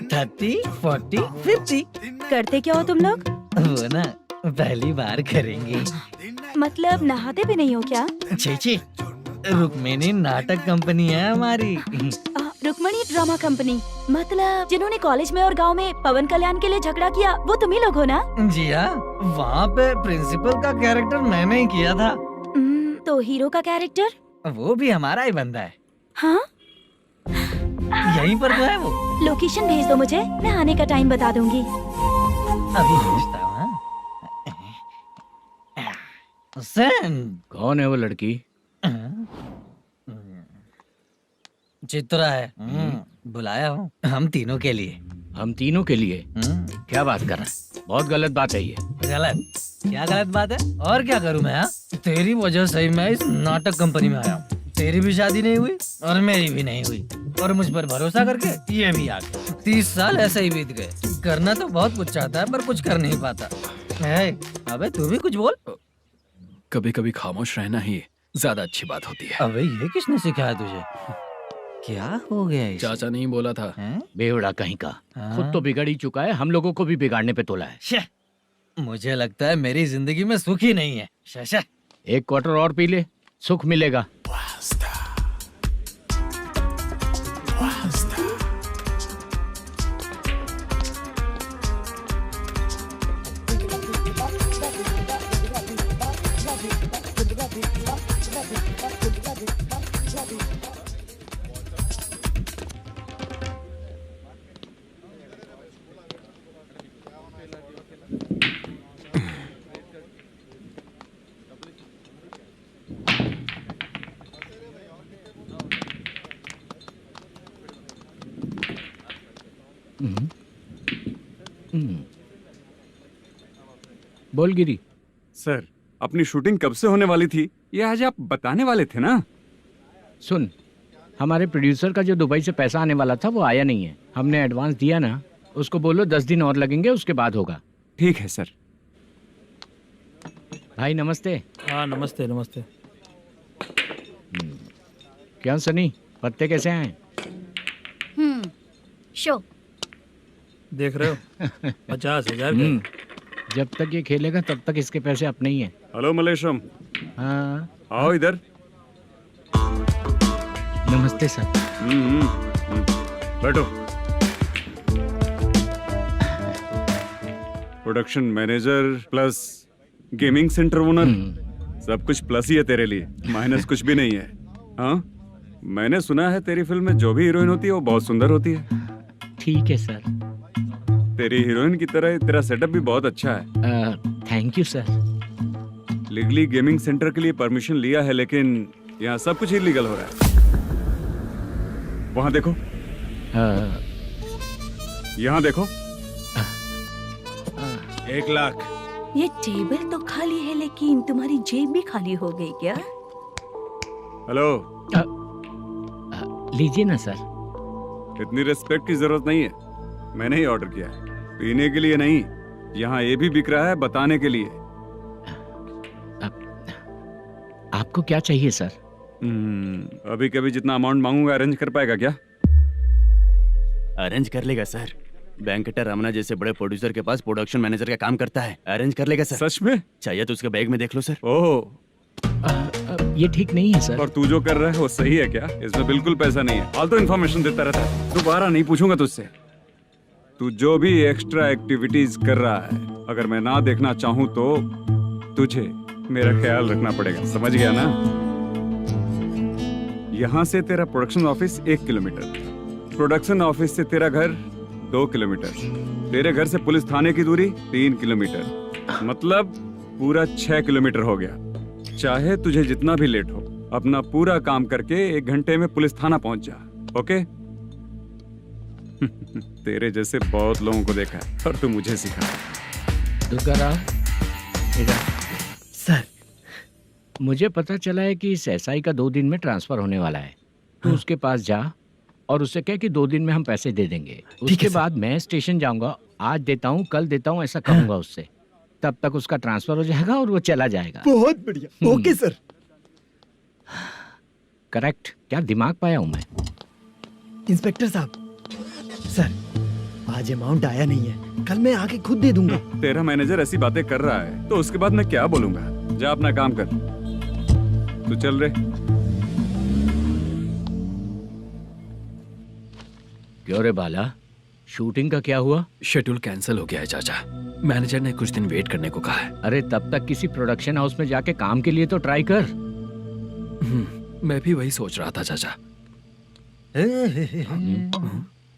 30, 40, 50। करते क्या हो तुम लोग? वो ना पहली बार करेंगे। मतलब नहाते भी नहीं हो क्या? छी, रुक्मिणी नाटक कंपनी है हमारी। Rukmini drama company? मतलब जिन्होंने कॉलेज में और गांव में पवन कल्याण के लिए झगड़ा किया, वो तुम ही लोग हो ना? जी हाँ, वहाँ पे प्रिंसिपल का कैरेक्टर मैंने ही किया था। तो हीरो का कैरेक्टर? वो भी हमारा ही बंदा है। हाँ? यहीं पर तो है वो। लोकेशन भेज दो मुझे, मैं आने का टाइम बता दूंगी। अभी भेजता हूँ। कौन है वो लड़की? चित्रा है। बुलाया हूँ हम तीनों के लिए। हम तीनों के लिए? क्या बात कर रहा है? बहुत गलत बात है ये। गलत? क्या गलत बात है? और क्या करूँ मैं? तेरी वजह से ही मैं इस नाटक कंपनी में आया हूँ। तेरी भी शादी नहीं हुई और मेरी भी नहीं हुई, और मुझ पर भरोसा करके ये भी आ गया। 30 साल ऐसे ही बीत गए। करना तो बहुत कुछ चाहता है पर कुछ कर नहीं पाता। अबे तू भी कुछ बोल। कभी कभी खामोश रहना ही ज्यादा अच्छी बात होती है। अबे ये किसने सिखाया तुझे? क्या हो गया इसे? चाचा नहीं बोला था। बेवड़ा कहीं का। खुद तो बिगड़ ही चुका है, हम लोगों को भी बिगाड़ने पे तोला है। मुझे लगता है मेरी जिंदगी में सुख ही नहीं है। शशा, 1 क्वार्टर और पी ले, सुख मिलेगा। बोल गिरी। सर, अपनी शूटिंग कब से होने वाली थी, ये आज आप बताने वाले थे ना? सुन, हमारे प्रोड्यूसर का जो दुबई से पैसा आने वाला था वो आया नहीं है। हमने एडवांस दिया ना, उसको बोलो 10 दिन और लगेंगे, उसके बाद होगा। ठीक है सर। भाई नमस्ते। हाँ नमस्ते नमस्ते। क्या सनी, पत्ते कैसे आए? शो देख रहे हो 50,000 का। जब तक ये खेलेगा तब तक इसके पैसे अपने ही हैं। हेलो मलेशम। हाँ आओ इधर। नमस्ते सर। बैठो। Production manager plus gaming centre owner, सब कुछ प्लस ही है तेरे लिए, माइनस कुछ भी नहीं है। हाँ, मैंने सुना है तेरी फिल्म में जो भी हीरोइन होती है वो बहुत सुंदर होती है। ठीक है सर। तेरी हीरोइन की तरह तेरा सेटअप भी बहुत अच्छा है। Thank you sir. Legally gaming centre के लिए परमिशन लिया है, लेकिन यहाँ सब कुछ इलीगल हो रहा है। वहाँ देखो। यहाँ देखो। 1 लाख। ये टेबल तो खाली है, लेकिन तुम्हारी जेब भी खाली हो गई क्या? हेलो। लीजिए ना सर। इतनी रिस्पेक्ट की जरूरत नहीं है, मैंने ही ऑर्डर किया है। पीने के लिए नहीं, यहाँ ये भी बिक रहा है बताने के लिए। आपको क्या चाहिए सर? अभी कभी जितना अमाउंट मांगूंगा अरेंज कर पाएगा क्या? अरेंज कर लेगा सर। वेंकटर रमना जैसे बड़े प्रोड्यूसर के पास प्रोडक्शन मैनेजर का काम करता है, अरेंज कर लेगा सर। सच में? चाहिए तो उसके बैग में देख लो सर। ओह, ये ठीक नहीं है सर। और तू जो कर रहा है वो सही है क्या? इसमें बिल्कुल पैसा नहीं है, फालतू इन्फॉर्मेशन देता रहता है। दोबारा नहीं पूछूंगा तुझसे। तू जो भी एक्स्ट्रा एक्टिविटीज कर रहा है, अगर मैं ना देखना चाहूं तो तुझे मेरा ख्याल रखना पड़ेगा, समझ गया ना? यहाँ से तेरा production office 1 kilometre, production office से तेरा घर 2 किलोमीटर, तेरे घर से पुलिस थाने की दूरी 3 किलोमीटर, मतलब पूरा 6 किलोमीटर हो गया। चाहे तुझे जितना भी लेट हो, अपना पूरा काम करके 1 घंटे में पुलिस थाना पहुंच जा, ओके? तेरे जैसे बहुत लोगों को देखा है और तू मुझे सिखा। इधर आओ, इधर। सर, मुझे पता चला है कि इस एसआई का 2 दिन में ट्रांसफर होने वाला है। तो उसके पास जा और उससे कह कि 2 दिन में हम पैसे दे देंगे। उसके बाद मैं स्टेशन जाऊंगा, आज देता हूँ कल देता हूँ ऐसा कहूंगा उससे। तब तक उसका ट्रांसफर हो जाएगा और वो चला जाएगा। बहुत बढ़िया। Okay sir. करेक्ट। क्या दिमाग पाया हूँ मैं। इंस्पेक्टर साहब, सर आज अमाउंट आया नहीं है, कल मैं आके खुद दे दूंगा। तेरा मैनेजर ऐसी बातें कर रहा है तो उसके बाद मैं क्या बोलूंगा। जा अपना काम कर। तू चल रे। क्यों रे बाला, शूटिंग का क्या हुआ? शेड्यूल कैंसिल हो गया है चाचा। मैनेजर ने कुछ दिन वेट करने को कहा है। अरे तब तक किसी प्रोडक्शन हाउस में जाके काम के लिए तो ट्राई कर। मैं भी वही सोच रहा था चाचा।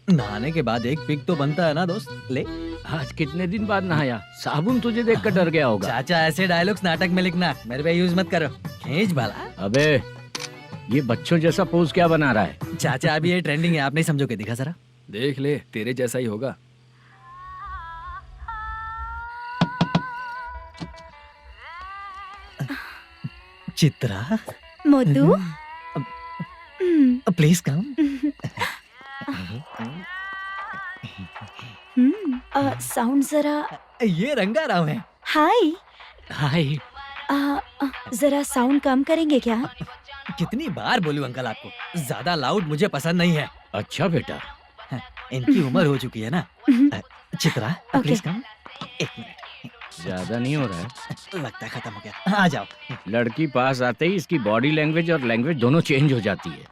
नहाने के बाद एक पिक तो बनता है ना दोस्त। ले, आज कितने दिन बाद नहाया? साबुन तुझे देखकर डर गया होगा। चाचा ऐसे डायलॉग्स नाटक में लिखना, मेरे पे यूज मत करो। खींच बाला। अबे ये बच्चों जैसा पोज क्या बना रहा है? चाचा अभी ये ट्रेंडिंग है, आप नहीं समझोगे। दिखा जरा। देख ले, तेरे जैसा ही होगा। Chitra, Modu, please come. Sound जरा। ये रंगाराव है। हाय। हाय। जरा साउंड कम करेंगे क्या? कितनी बार बोलूं अंकल आपको, ज्यादा लाउड मुझे पसंद नहीं है। अच्छा बेटा, इनकी उम्र हो चुकी है ना। Chitra, please come. 1 मिनट। ज्यादा नहीं हो रहा है? लगता है खत्म हो गया। आ जाओ। लड़की पास आते ही इसकी बॉडी लैंग्वेज और लैंग्वेज दोनों चेंज हो जाती है।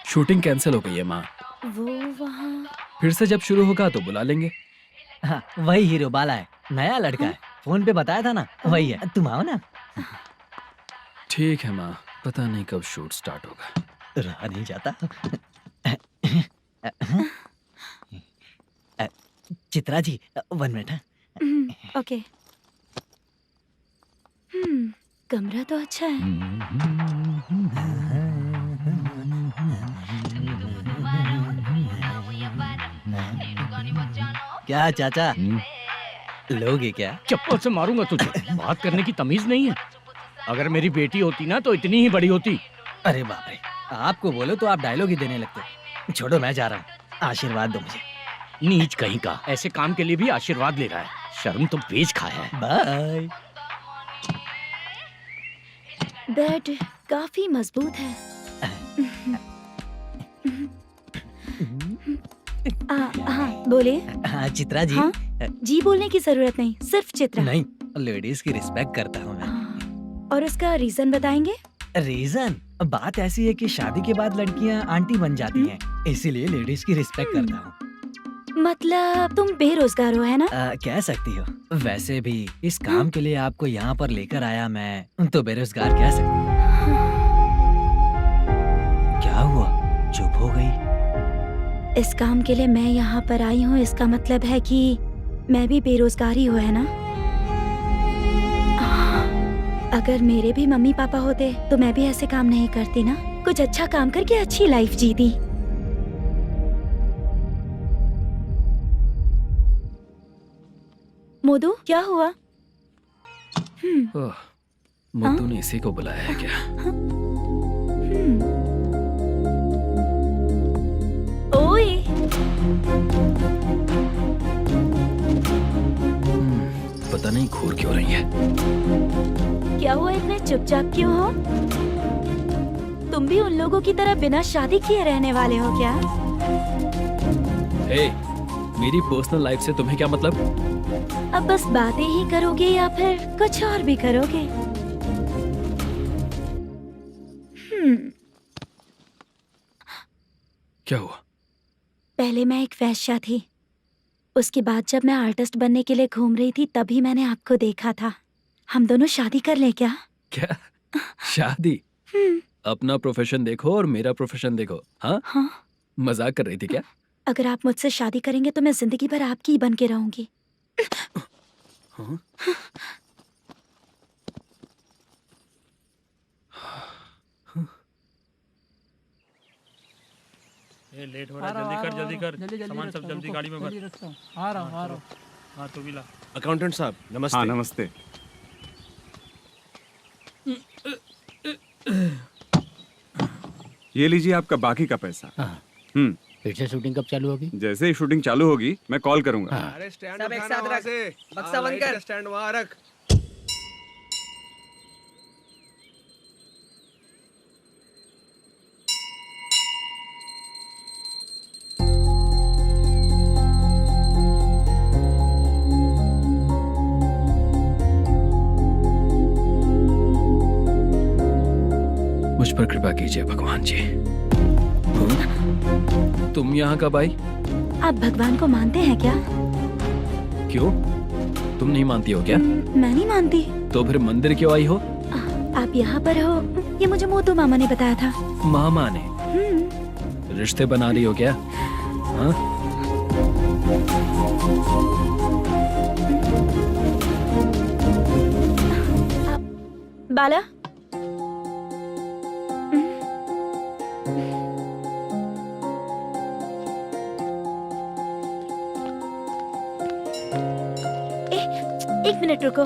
शूटिंग कैंसिल हो गई है माँ। वो वहाँ। फिर से जब शुरू होगा तो बुला लेंगे। हाँ, वही हीरो बाला है, नया लड़का है। फोन पे बताया था ना, वही है। तुम आओ ना। ठीक है माँ, पता नहीं कब शूट स्टार्ट होगा। रहा नहीं जाता। चित्रा जी 1 मिनट। ओके। कमरा तो अच्छा है। क्या चाचा, लोगे क्या? चप्पल से मारूंगा तुझे। बात करने की तमीज नहीं है। अगर मेरी बेटी होती ना तो इतनी ही बड़ी होती। अरे बाप रे, आपको बोलो तो आप डायलॉग ही देने लगते। छोड़ो, मैं जा रहा हूँ। आशीर्वाद दो मुझे। नीच कहीं का, ऐसे काम के लिए भी आशीर्वाद ले रहा है। शर्म तो बेच खाया है। बाय। बेड काफी मजबूत है। हाँ बोले। हाँ चित्रा जी। हाँ? जी बोलने की जरूरत नहीं, सिर्फ चित्रा। नहीं, लेडीज की रिस्पेक्ट करता हूँ मैं। और उसका रीजन बताएंगे? रीजन? बात ऐसी है कि शादी के बाद लड़कियाँ आंटी बन जाती हैं, इसीलिए लेडीज की रिस्पेक्ट करता हूँ। मतलब तुम बेरोजगार हो, है ना? कह सकती हो। वैसे भी इस काम के लिए आपको यहाँ पर लेकर आया मैं, तो बेरोजगार कह सकती हूँ। क्या हुआ, चुप हो गई? इस काम के लिए मैं यहाँ पर आई हूँ, इसका मतलब है कि मैं भी बेरोजगार ही हूँ, है ना? अगर मेरे भी मम्मी पापा होते तो मैं भी ऐसे काम नहीं करती ना। कुछ अच्छा काम करके अच्छी लाइफ जीती। मोदू, क्या हुआ? मुद्दू ने इसी को बुलाया है क्या? ओए। पता नहीं घूर क्यों रही है। क्या हुआ, इतने चुपचाप क्यों हो? तुम भी उन लोगों की तरह बिना शादी किए रहने वाले हो क्या? हे, मेरी पर्सनल लाइफ से तुम्हें क्या मतलब? अब बस बातें ही करोगे या फिर कुछ और भी करोगे? क्या हुआ? पहले मैं एक वेश्या थी, उसके बाद जब मैं आर्टिस्ट बनने के लिए घूम रही थी तभी मैंने आपको देखा था। हम दोनों शादी कर लें क्या? क्या शादी? अपना प्रोफेशन देखो और मेरा प्रोफेशन देखो। हाँ? हाँ। मजाक कर रही थी क्या? अगर आप मुझसे शादी करेंगे तो मैं जिंदगी भर आपकी ही बन के रहूंगी। हाँ? ये लेट हो रहा है, जल्दी कर, सामान सब जल्दी गाड़ी में भर। आ रहा हूँ। हाँ तो भी ला। अकाउंटेंट साहब नमस्ते। हाँ नमस्ते। ये लीजिए आपका बाकी का पैसा। फिर से शूटिंग कब चालू होगी? जैसे ही शूटिंग चालू होगी मैं कॉल करूंगा। अरे स्टैंड सब एक उठाना साथ वहाँ रख। से। बक्सा बंद कर। स्टैंड वहाँ रख। मुझ पर कृपा कीजिए भगवान जी। तुम यहाँ कब आई? आप भगवान को मानते हैं क्या? क्यों? तुम नहीं मानती हो क्या? मैं नहीं मानती। तो फिर मंदिर क्यों आई हो? आप यहाँ पर हो ये मुझे मोटू मामा ने बताया था। मामा ने? रिश्ते बना रही हो क्या? हाँ? बाला एक मिनट रुको।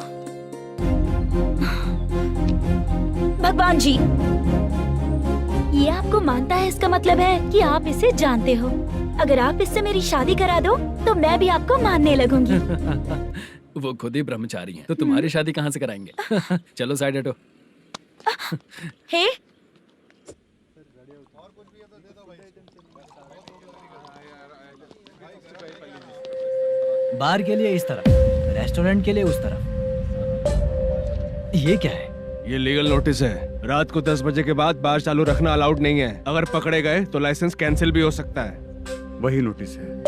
भगवान जी ये आपको मानता है इसका मतलब है कि आप इसे जानते हो। अगर आप इससे मेरी शादी करा दो तो मैं भी आपको मानने लगूंगी। वो खुद ही ब्रह्मचारी हैं, तो तुम्हारी शादी कहाँ से कराएंगे? चलो साइड हटो। हे बार के लिए इस तरफ, रेस्टोरेंट के लिए उस तरफ। ये क्या है? ये लीगल नोटिस है। रात को 10 बजे के बाद बार चालू रखना अलाउड नहीं है। अगर पकड़े गए तो लाइसेंस कैंसिल भी हो सकता है। वही नोटिस है।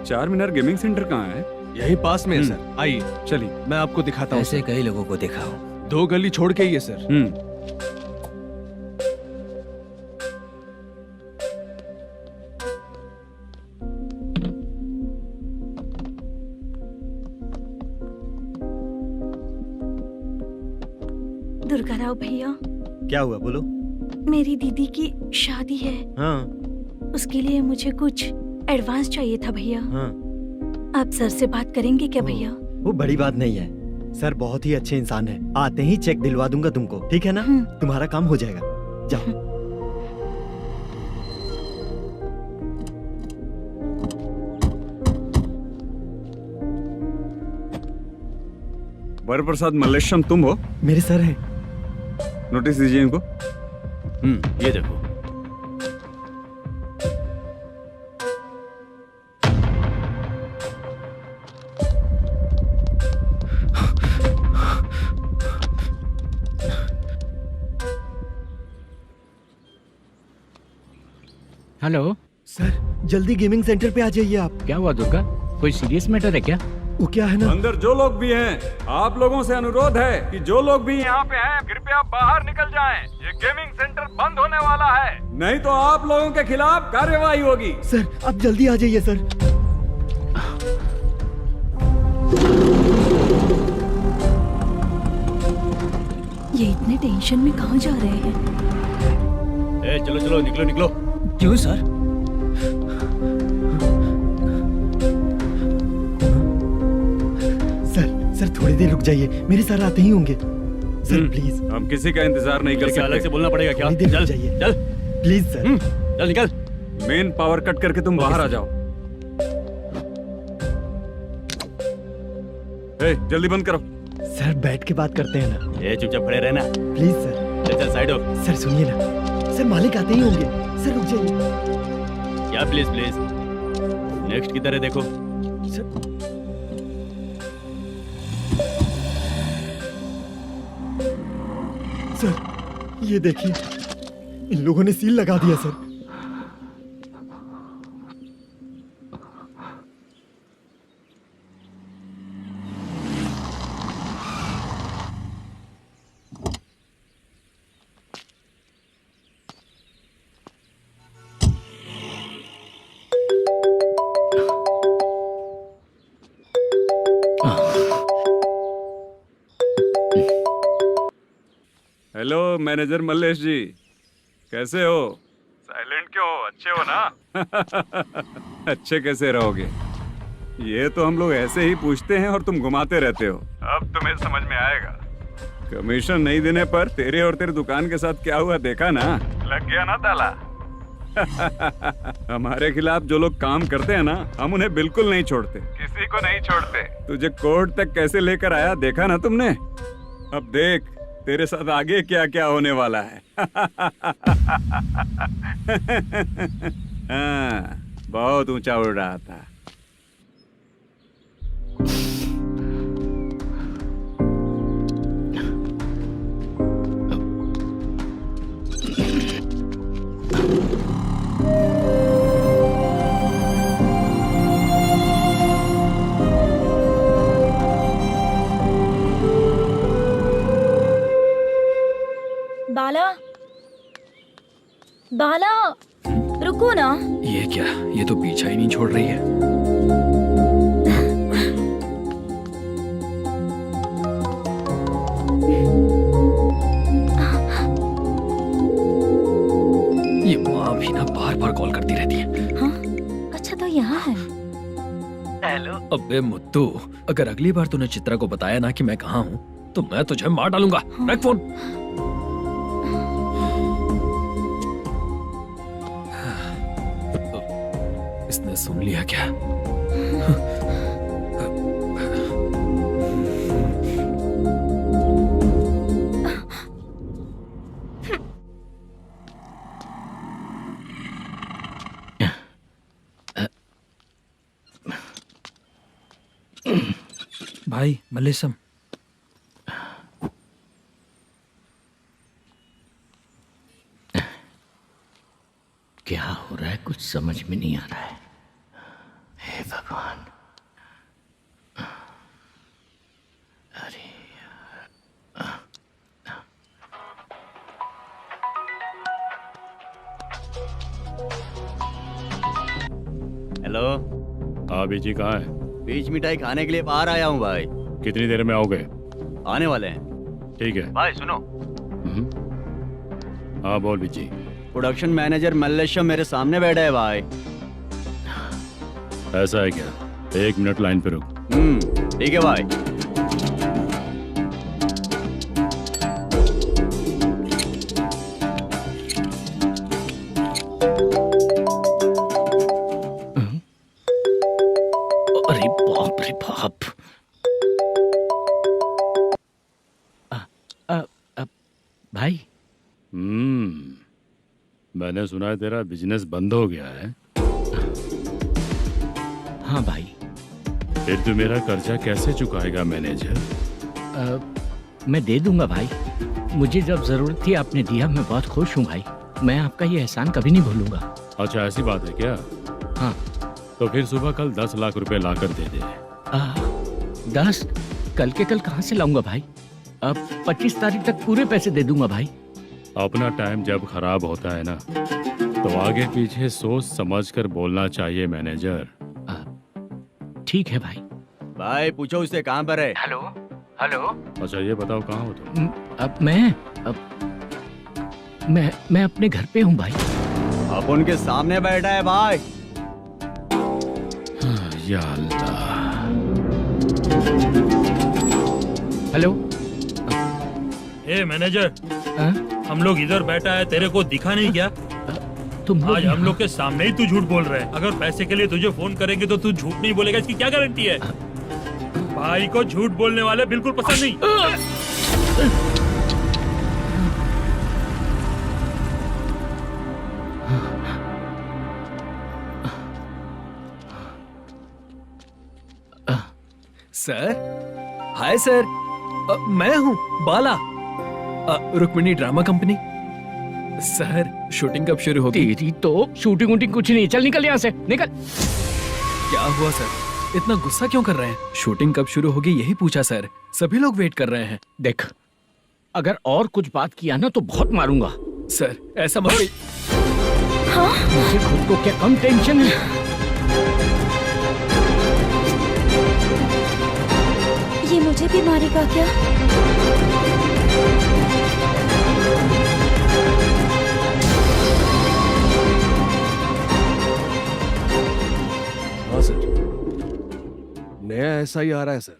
चार मीनार गेमिंग सेंटर कहाँ है? यही पास में है सर। आइए चलिए मैं आपको दिखाता हूँ। ऐसे कई लोगों को देखा हूँ। 2 गली छोड़ के ही है सर। दुर्गा राव भैया, क्या हुआ बोलो। मेरी दीदी की शादी है। हाँ उसके लिए मुझे कुछ एडवांस चाहिए था भैया। हाँ आप सर से बात करेंगे क्या भैया? वो बड़ी बात नहीं है। सर बहुत ही अच्छे इंसान है। आते ही चेक दिलवा दूंगा तुमको, ठीक है ना? तुम्हारा काम हो जाएगा। जाओ। वर प्रसाद मल्लेश्वरम तुम हो? मेरे सर है। नोटिस दीजिए इनको। ये देखो। हेलो सर जल्दी गेमिंग सेंटर पे आ जाइए आप। क्या हुआ दुर्गा? कोई सीरियस मैटर है क्या? वो क्या है ना, अंदर जो लोग भी हैं, आप लोगों से अनुरोध है कि जो लोग भी यहाँ पे हैं कृपया बाहर निकल जाएं। ये गेमिंग सेंटर बंद होने वाला है, नहीं तो आप लोगों के खिलाफ कार्यवाही होगी। सर आप जल्दी आ जाइए सर। ये इतने टेंशन में कहाँ जा रहे हैं? चलो चलो निकलो निकलो। क्यों सर? सर थोड़ी देर रुक जाइए, मेरे सर आते ही होंगे। Sir please. हम किसी का इंतजार नहीं कर सकते। अलग से बोलना पड़ेगा क्या? थोड़ी देर चल रुक जाइए चल प्लीज सर। चल निकल। मेन पावर कट करके तुम बाहर आ जाओ। जल्दी बंद करो। सर बैठ के बात करते हैं ना। ये चुपचाप खड़े रहना। Please sir. चल चल साइड हो। सर सुनिए ना, सर मालिक आते ही होंगे। सर रुक जाइए। क्या प्लीज प्लीज? नेक्स्ट की तरह देखो। सर ये देखिए, इन लोगों ने सील लगा दिया सर। हेलो मैनेजर मल्लेश जी, कैसे हो? साइलेंट क्यों हो? अच्छे हो ना? अच्छे कैसे रहोगे? ये तो हम लोग ऐसे ही पूछते हैं और तुम घुमाते रहते हो। अब तुम्हें समझ में आएगा। कमीशन नहीं देने पर तेरे और तेरी दुकान के साथ क्या हुआ देखा ना? लग गया ना ताला। हमारे खिलाफ जो लोग काम करते हैं ना, हम उन्हें बिल्कुल नहीं छोड़ते, किसी को नहीं छोड़ते। तुझे कोर्ट तक कैसे लेकर आया देखा ना तुमने? अब देख तेरे साथ आगे क्या क्या होने वाला है। हाँ, बहुत ऊंचा उड़ रहा था। बाला, बाला, रुको ना। ये क्या? ये तो पीछा ही नहीं छोड़ रही है। ये माँ भी ना बार बार कॉल करती रहती है। हाँ? अच्छा तो यहाँ है। हेलो। अबे मुत्तू, अगर अगली बार तूने चित्रा को बताया ना कि मैं कहाँ हूँ तो मैं तुझे मार डालूंगा। रख फोन। इसने सुन लिया क्या? भाई मल्लेशम, क्या हो रहा है कुछ समझ में नहीं आ रहा है। हे भगवान। अरे हेलो। हाँ बीजी कहाँ है? बीज मिठाई खाने के लिए बाहर आया हूँ भाई। कितनी देर में आओगे? आने वाले हैं। ठीक है भाई सुनो। हाँ बोल बीजी। प्रोडक्शन मैनेजर मल्लेशम मेरे सामने बैठा है भाई। ऐसा है क्या? 1 मिनट लाइन पे रुक। ठीक है भाई। अरे बाप रे बाप। भाई। मैंने सुना है तेरा बिजनेस बंद हो गया है। हाँ भाई। फिर तू मेरा कर्जा कैसे चुकाएगा मैनेजर? मैं दे दूंगा भाई। मुझे जब जरूरत थी आपने दिया, मैं बहुत खुश हूँ भाई। मैं आपका ये एहसान कभी नहीं भूलूंगा। अच्छा ऐसी बात है क्या? हाँ। तो फिर सुबह कल 10 लाख रुपए लाकर दे दे। 10? कल के कल कहाँ से लाऊंगा भाई? अब 25 तारीख तक पूरे पैसे दे दूंगा भाई। अपना टाइम जब खराब होता है ना तो आगे पीछे सोच समझ कर बोलना चाहिए मैनेजर। ठीक है भाई। भाई पूछो उससे कहाँ पर है। Hello hello. अच्छा ये बताओ कहाँ हो तुम? अब मैं अपने घर पे हूँ भाई। अब उनके सामने बैठा है भाई। या अल्लाह। हेलो। ए मैनेजर, हम लोग इधर बैठा है, तेरे को दिखा नहीं क्या? तुम आज हम लोग के सामने ही तू झूठ बोल रहा है। अगर पैसे के लिए तुझे फोन करेंगे तो तू झूठ नहीं बोलेगा, इसकी क्या गारंटी है? भाई को झूठ बोलने वाले बिल्कुल पसंद नहीं। सर, हाय सर, मैं हूँ Bala, Rukmini drama company. Sir shooting कब शुरू होगी? तेरी तो शूटिंग वूटिंग कुछ नहीं। चल निकल यहाँ से, निकल। क्या हुआ सर, इतना गुस्सा क्यों कर रहे हैं? शूटिंग कब शुरू होगी यही पूछा सर, सभी लोग वेट कर रहे हैं। देख, अगर और कुछ बात किया ना तो बहुत मारूंगा। सर ऐसा मत। हाँ? मुझे खुद को क्या कम टेंशन है? ये मुझे भी मारेगा क्या? SI आ रहा है सर,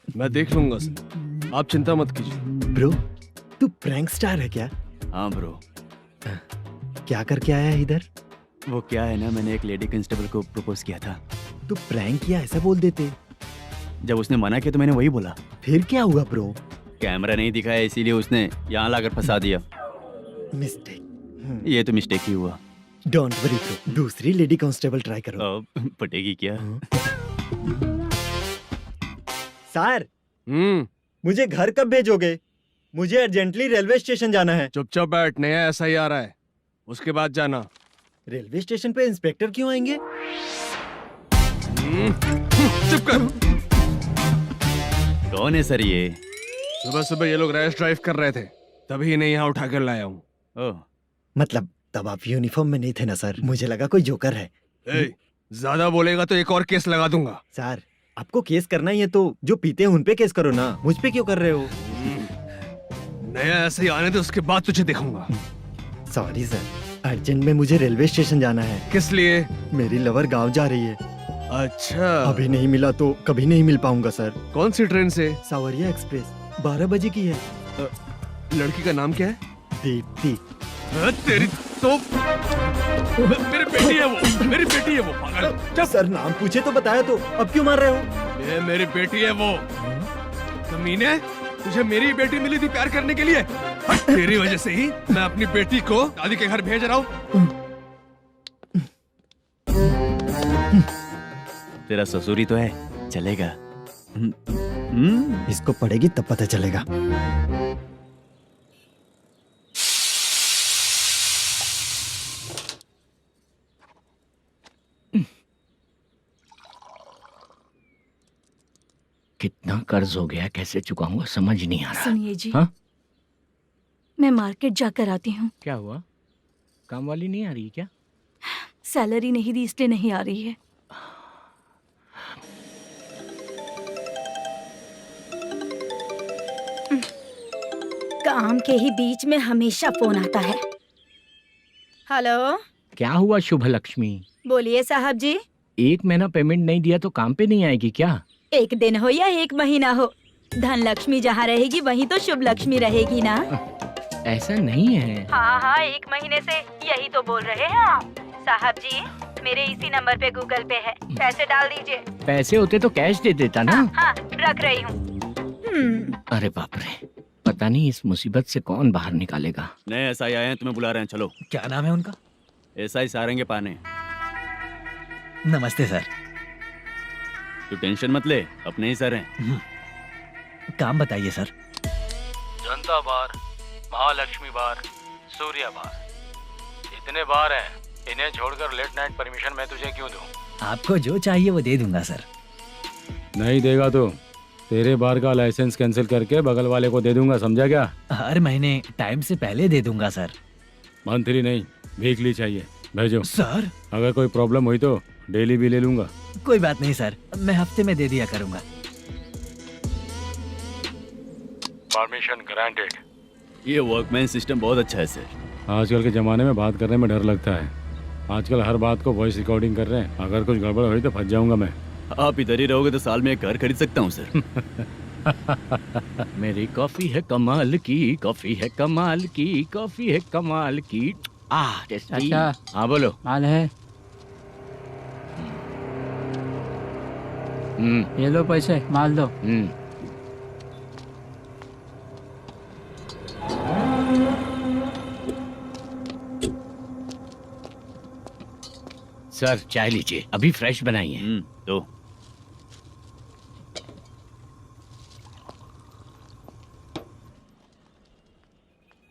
मैं देख लूंगा सर, आप चिंता मत कीजिए। ब्रो, तू प्रैंक स्टार है क्या? हाँ ब्रो। क्या करके आया है इधर? वो क्या है ना, मैंने एक लेडी कांस्टेबल को प्रपोज किया था। तू प्रैंक किया ऐसा बोल देते। जब उसने मना किया तो मैंने वही बोला। फिर क्या हुआ ब्रो? कैमरा नहीं दिखाया इसीलिए उसने यहाँ लाकर फंसा दिया। मिस्टेक। ये तो मिस्टेक ही हुआ। डोंट वरी ब्रो, दूसरी लेडी कांस्टेबल ट्राई करो। पटेगी क्या? सर, मुझे घर कब भेजोगे? मुझे अर्जेंटली रेलवे स्टेशन जाना है। चुपचाप बैठ, नया SI आ रहा है, उसके बाद जाना। रेलवे स्टेशन पे इंस्पेक्टर क्यों आएंगे? चुप कर। कौन है सर ये? सुबह सुबह ये लोग रैश ड्राइव कर रहे थे, तभी इन्हें यहाँ उठा कर लाया हूँ। मतलब तब आप यूनिफॉर्म में नहीं थे ना सर, मुझे लगा कोई जोकर है। ज्यादा बोलेगा तो एक और केस लगा दूंगा। सर, आपको केस करना ही है तो जो पीते हैं उन पे केस करो ना, मुझ पे क्यों कर रहे हो? नया SI आने दे, उसके बाद तुझे दिखाऊंगा। सॉरी सर, अर्जेंट में मुझे रेलवे स्टेशन जाना है। किस लिए? मेरी लवर गांव जा रही है। अच्छा, अभी नहीं मिला तो कभी नहीं मिल पाऊंगा सर। कौन सी ट्रेन से? सावरिया एक्सप्रेस, 12 बजे की है। लड़की का नाम क्या है? दीप्ति। तेरी तो मेरी बेटी है वो, मेरी बेटी है वो, पागल। सर नाम पूछे तो बताया तो अब क्यों मार रहे हो? ये मेरी बेटी है वो। कमीने, तुझे मेरी बेटी मिली थी प्यार करने के लिए, तेरी वजह से ही मैं अपनी बेटी को दादी के घर भेज रहा हूँ। तेरा ससुरी तो है, चलेगा। इसको पड़ेगी तब पता चलेगा। कितना कर्ज हो गया, कैसे चुकाऊंगा समझ नहीं आ रहा। सुनिए जी, हाँ? मैं मार्केट जाकर आती हूँ। क्या हुआ? काम वाली नहीं आ रही क्या? सैलरी नहीं दी इसलिए नहीं आ रही है। काम के ही बीच में हमेशा फोन आता है। हेलो, क्या हुआ शुभ लक्ष्मी? बोलिए साहब जी। एक महीना पेमेंट नहीं दिया तो काम पे नहीं आएगी क्या? एक दिन हो या एक महीना हो, धन लक्ष्मी जहाँ रहेगी वहीं तो शुभ लक्ष्मी रहेगी ना। ऐसा नहीं है। हाँ हाँ, एक महीने से यही तो बोल रहे हैं आप। साहब जी, मेरे इसी नंबर पे गूगल पे है, पैसे डाल दीजिए। पैसे होते तो कैश दे देता ना। हाँ, रख रही हूँ। अरे बाप रे, पता नहीं इस मुसीबत से कौन बाहर निकालेगा। नए SI आए हैं, तुम्हें बुला रहे हैं, चलो। क्या नाम है उनका? SI सारंगे पाने। नमस्ते सर। तू टेंशन मत ले, अपने ही सर हैं। काम बताइए सर। जनता बार, महालक्ष्मी बार, सूर्या बार, इतने बार हैं, इन्हें छोड़कर लेट नाइट परमिशन मैं तुझे क्यों दूं? आपको जो चाहिए वो दे दूंगा सर। नहीं देगा तो तेरे बार का लाइसेंस कैंसिल करके बगल वाले को दे दूंगा, समझा क्या? हर महीने टाइम से पहले दे दूंगा सर। मंथली नहीं, वीकली चाहिए, भेजो। सर, अगर कोई प्रॉब्लम हुई तो डेली भी ले लूंगा। कोई बात नहीं सर, मैं हफ्ते में दे दिया करूंगा। Permission granted. ये वर्कमैन सिस्टम बहुत अच्छा है सर। आजकल के ज़माने में बात करने में डर लगता है। आजकल हर बात को वॉइस रिकॉर्डिंग कर रहे हैं, अगर कुछ गड़बड़ हुई तो फंस जाऊंगा मैं। आप इधर ही रहोगे तो साल में एक घर खरीद सकता हूँ सर। मेरी कॉफी है कमाल की, कॉफी है कमाल की, कॉफी है कमाल की। टेस्टी। अच्छा, हाँ बोलो। माल है? ये लो पैसे, माल दो। सर चाय लीजिए, अभी फ्रेश बनाई है। तो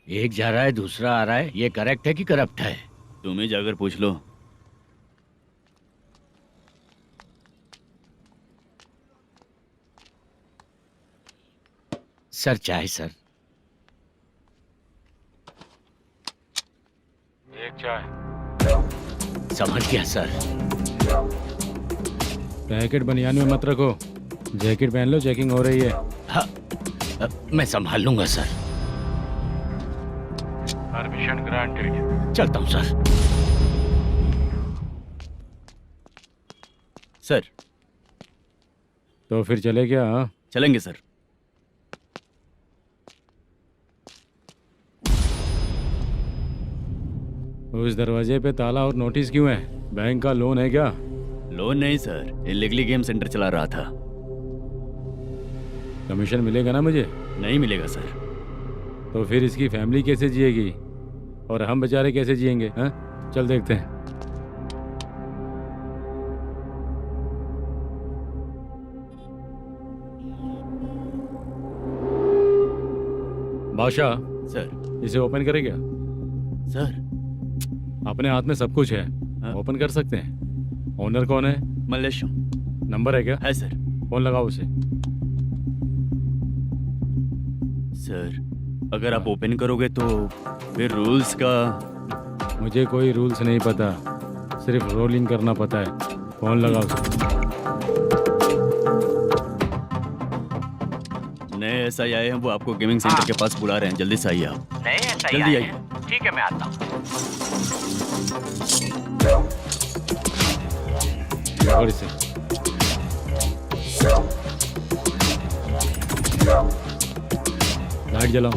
एक जा रहा है दूसरा आ रहा है, ये करेक्ट है कि करप्ट है? तुम ही जाकर पूछ लो। सर चाय सर। एक चाय। समझ गया सर। पैकेट बनियान में मत रखो, जैकेट पहन लो, चेकिंग हो रही है। हाँ, मैं संभाल लूंगा सर। Permission granted. चलता हूँ सर। सर तो फिर चले क्या? हाँ? चलेंगे सर। उस दरवाजे पे ताला और नोटिस क्यों है? बैंक का लोन है क्या? लोन नहीं सर, इलीगली गेम सेंटर चला रहा था। कमीशन मिलेगा ना मुझे? नहीं मिलेगा सर। तो फिर इसकी फैमिली कैसे जिएगी और हम बेचारे कैसे जिएंगे? हाँ, चल देखते हैं। बादशाह सर। इसे ओपन करे क्या? सर अपने हाथ में सब कुछ है, ओपन कर सकते हैं। ओनर कौन है? मल्लेशम। नंबर है क्या? है सर। फोन लगाओ उसे। सर अगर आप ओपन करोगे तो फिर रूल्स का। मुझे कोई रूल्स नहीं पता, सिर्फ रोलिंग करना पता है। फोन लगाओ उसे। नए एसआई आए हैं, वो आपको गेमिंग सेंटर के पास बुला रहे हैं। जल्दी से आइए आप। नए एसआई जल्दी आए आइए। हैं। ठीक है, मैं आता हूँ। पकड़ इसे। लाइट जलाओ।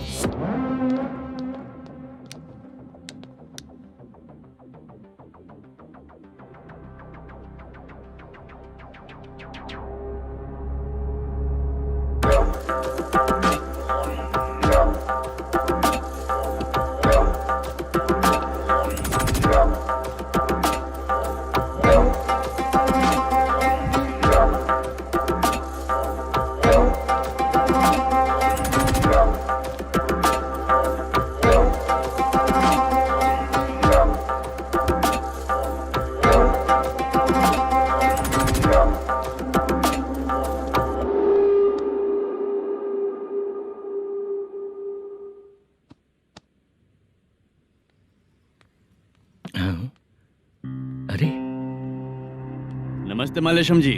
अरे नमस्ते मल्लेशम जी।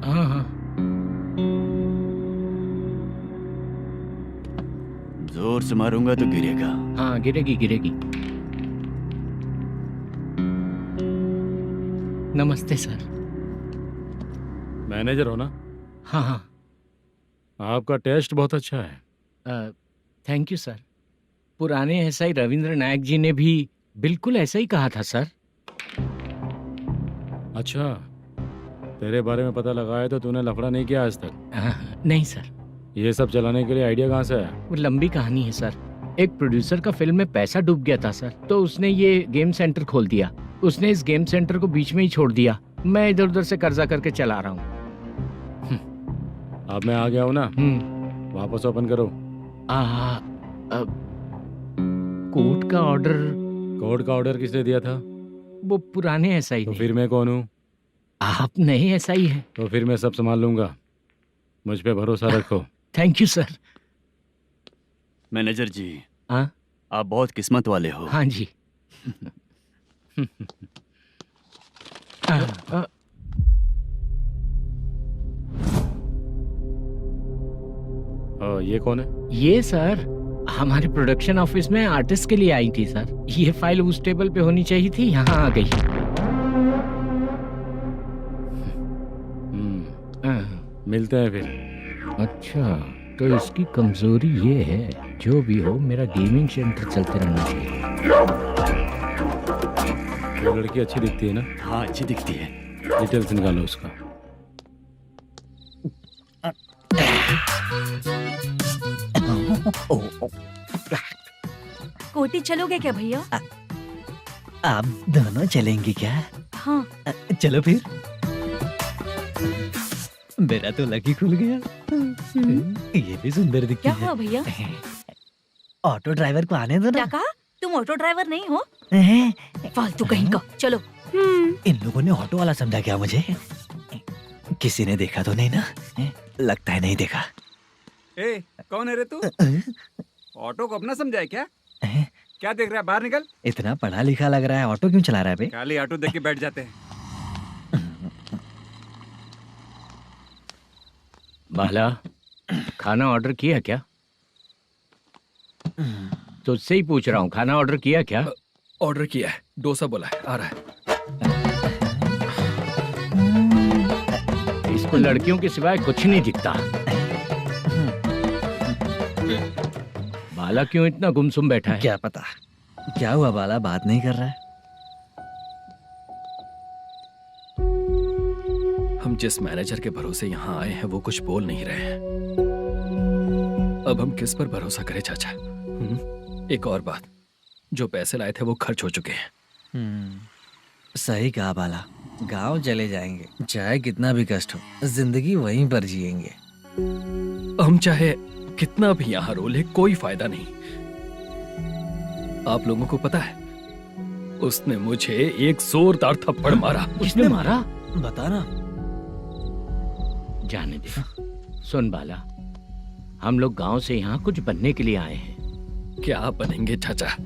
हाँ हाँ। जोर से मारूंगा तो गिरेगा। हाँ गिरेगी गिरेगी। नमस्ते सर। मैनेजर हो ना? हाँ हाँ। आपका टेस्ट बहुत अच्छा है। Thank you sir. पुराने एसआई रविंद्र नायक जी ने भी बिल्कुल ऐसा ही कहा था सर। अच्छा, तेरे बारे में पता लगा है तो तूने लफड़ा नहीं किया आज तक? नहीं सर। ये सब चलाने के लिए आइडिया कहाँ से आया? वो लंबी कहानी है सर। एक प्रोड्यूसर का फिल्म में पैसा डूब गया था सर, तो उसने ये गेम सेंटर खोल दिया। उसने इस गेम सेंटर को बीच में ही छोड़ दिया। मैं इधर उधर से कर्जा करके चला रहा हूँ। अब मैं आ गया हूँ ना, वापस ओपन करो। कोर्ट का ऑर्डर। कोर्ट का ऑर्डर किसने दिया था? वो पुराने एसआई। तो फिर मैं कौन हूँ? आप नए एसआई हैं। तो फिर मैं सब संभाल लूंगा, मुझ पे भरोसा रखो। Thank you sir. मैनेजर जी। हाँ? आप बहुत किस्मत वाले हो। हाँ जी। ये कौन है? ये सर हमारे प्रोडक्शन ऑफिस में आर्टिस्ट के लिए आई थी सर। ये फाइल उस टेबल पे होनी चाहिए थी, यहाँ आ गई। मिलते हैं फिर। अच्छा, तो इसकी कमजोरी ये है। जो भी हो, मेरा गेमिंग सेंटर चलते रहना चाहिए। वो लड़की अच्छी दिखती है ना? हाँ अच्छी दिखती है। डिटेल्स निकालो उसका। कोटी चलोगे क्या भैया? आप दोनों चलेंगे क्या? हाँ। चलो फिर। मेरा तो लकी खुल गया। ये भी सुंदर दिखती क्या है। हुआ भैया? ऑटो ड्राइवर को आने दो क्या ना। कहा? तुम ऑटो ड्राइवर नहीं हो? फालतू कहीं का। चलो। इन लोगों ने ऑटो वाला समझा क्या मुझे? किसी ने देखा तो नहीं ना? लगता है नहीं देखा। ए, कौन है रे तू? ऑटो को अपना समझा है क्या? क्या देख रहा है? बाहर निकल। इतना पढ़ा लिखा लग रहा है, ऑटो क्यों चला रहा है बे? खाली ऑटो देख के बैठ जाते हैं। बाला, खाना ऑर्डर किया क्या? तो उससे ही पूछ रहा हूँ, खाना ऑर्डर किया क्या? ऑर्डर किया है, डोसा बोला है, आ रहा है। इस आपको लड़कियों के सिवाय कुछ नहीं दिखता। बाला क्यों इतना गुमसुम बैठा है? क्या पता क्या हुआ, बाला बात नहीं कर रहा है। हम जिस मैनेजर के भरोसे यहाँ आए हैं वो कुछ बोल नहीं रहे हैं। अब हम किस पर भरोसा करें चाचा? एक और बात, जो पैसे लाए थे वो खर्च हो चुके हैं। सही कहा बाला, गांव चले जाएंगे, चाहे कितना भी कष्ट हो, जिंदगी वहीं पर जिएंगे। हम चाहे कितना भी यहाँ रो ले, कोई फायदा नहीं। आप लोगों को पता है, उसने मुझे एक जोरदार थप्पड़ मारा। किसने मारा? बता ना। जाने दे। सुन बाला, हम लोग गांव से यहाँ कुछ बनने के लिए आए हैं। क्या बनेंगे चाचा?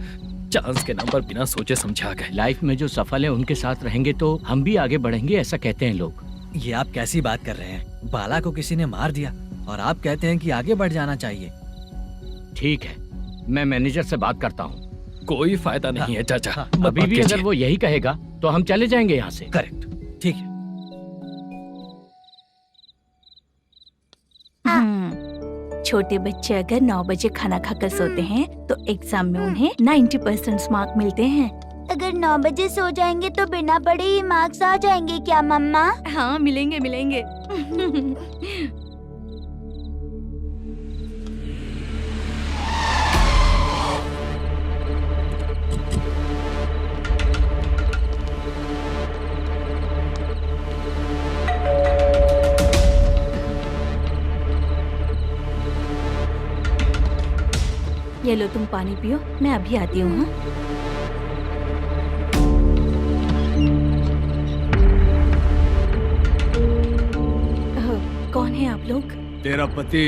चांस के नाम पर बिना सोचे समझे आ गए। लाइफ में जो सफल है उनके साथ रहेंगे तो हम भी आगे बढ़ेंगे, ऐसा कहते हैं लोग। ये आप कैसी बात कर रहे हैं? बाला को किसी ने मार दिया और आप कहते हैं कि आगे बढ़ जाना चाहिए। ठीक है, मैं मैनेजर से बात करता हूँ। कोई फायदा नहीं है चाचा। अभी भी अगर वो यही कहेगा तो हम चले जाएंगे यहाँ से। करेक्ट, ठीक है। छोटे बच्चे अगर 9 बजे खाना खाकर सोते हैं तो एग्जाम में उन्हें 90% मार्क मिलते हैं। अगर 9 बजे सो जाएंगे तो बिना पढ़े ही मार्क्स आ जाएंगे क्या मम्मा? हाँ, मिलेंगे मिलेंगे। ये लो, तुम पानी पियो, मैं अभी आती हूँ। हाँ? कौन है आप लोग? तेरा पति।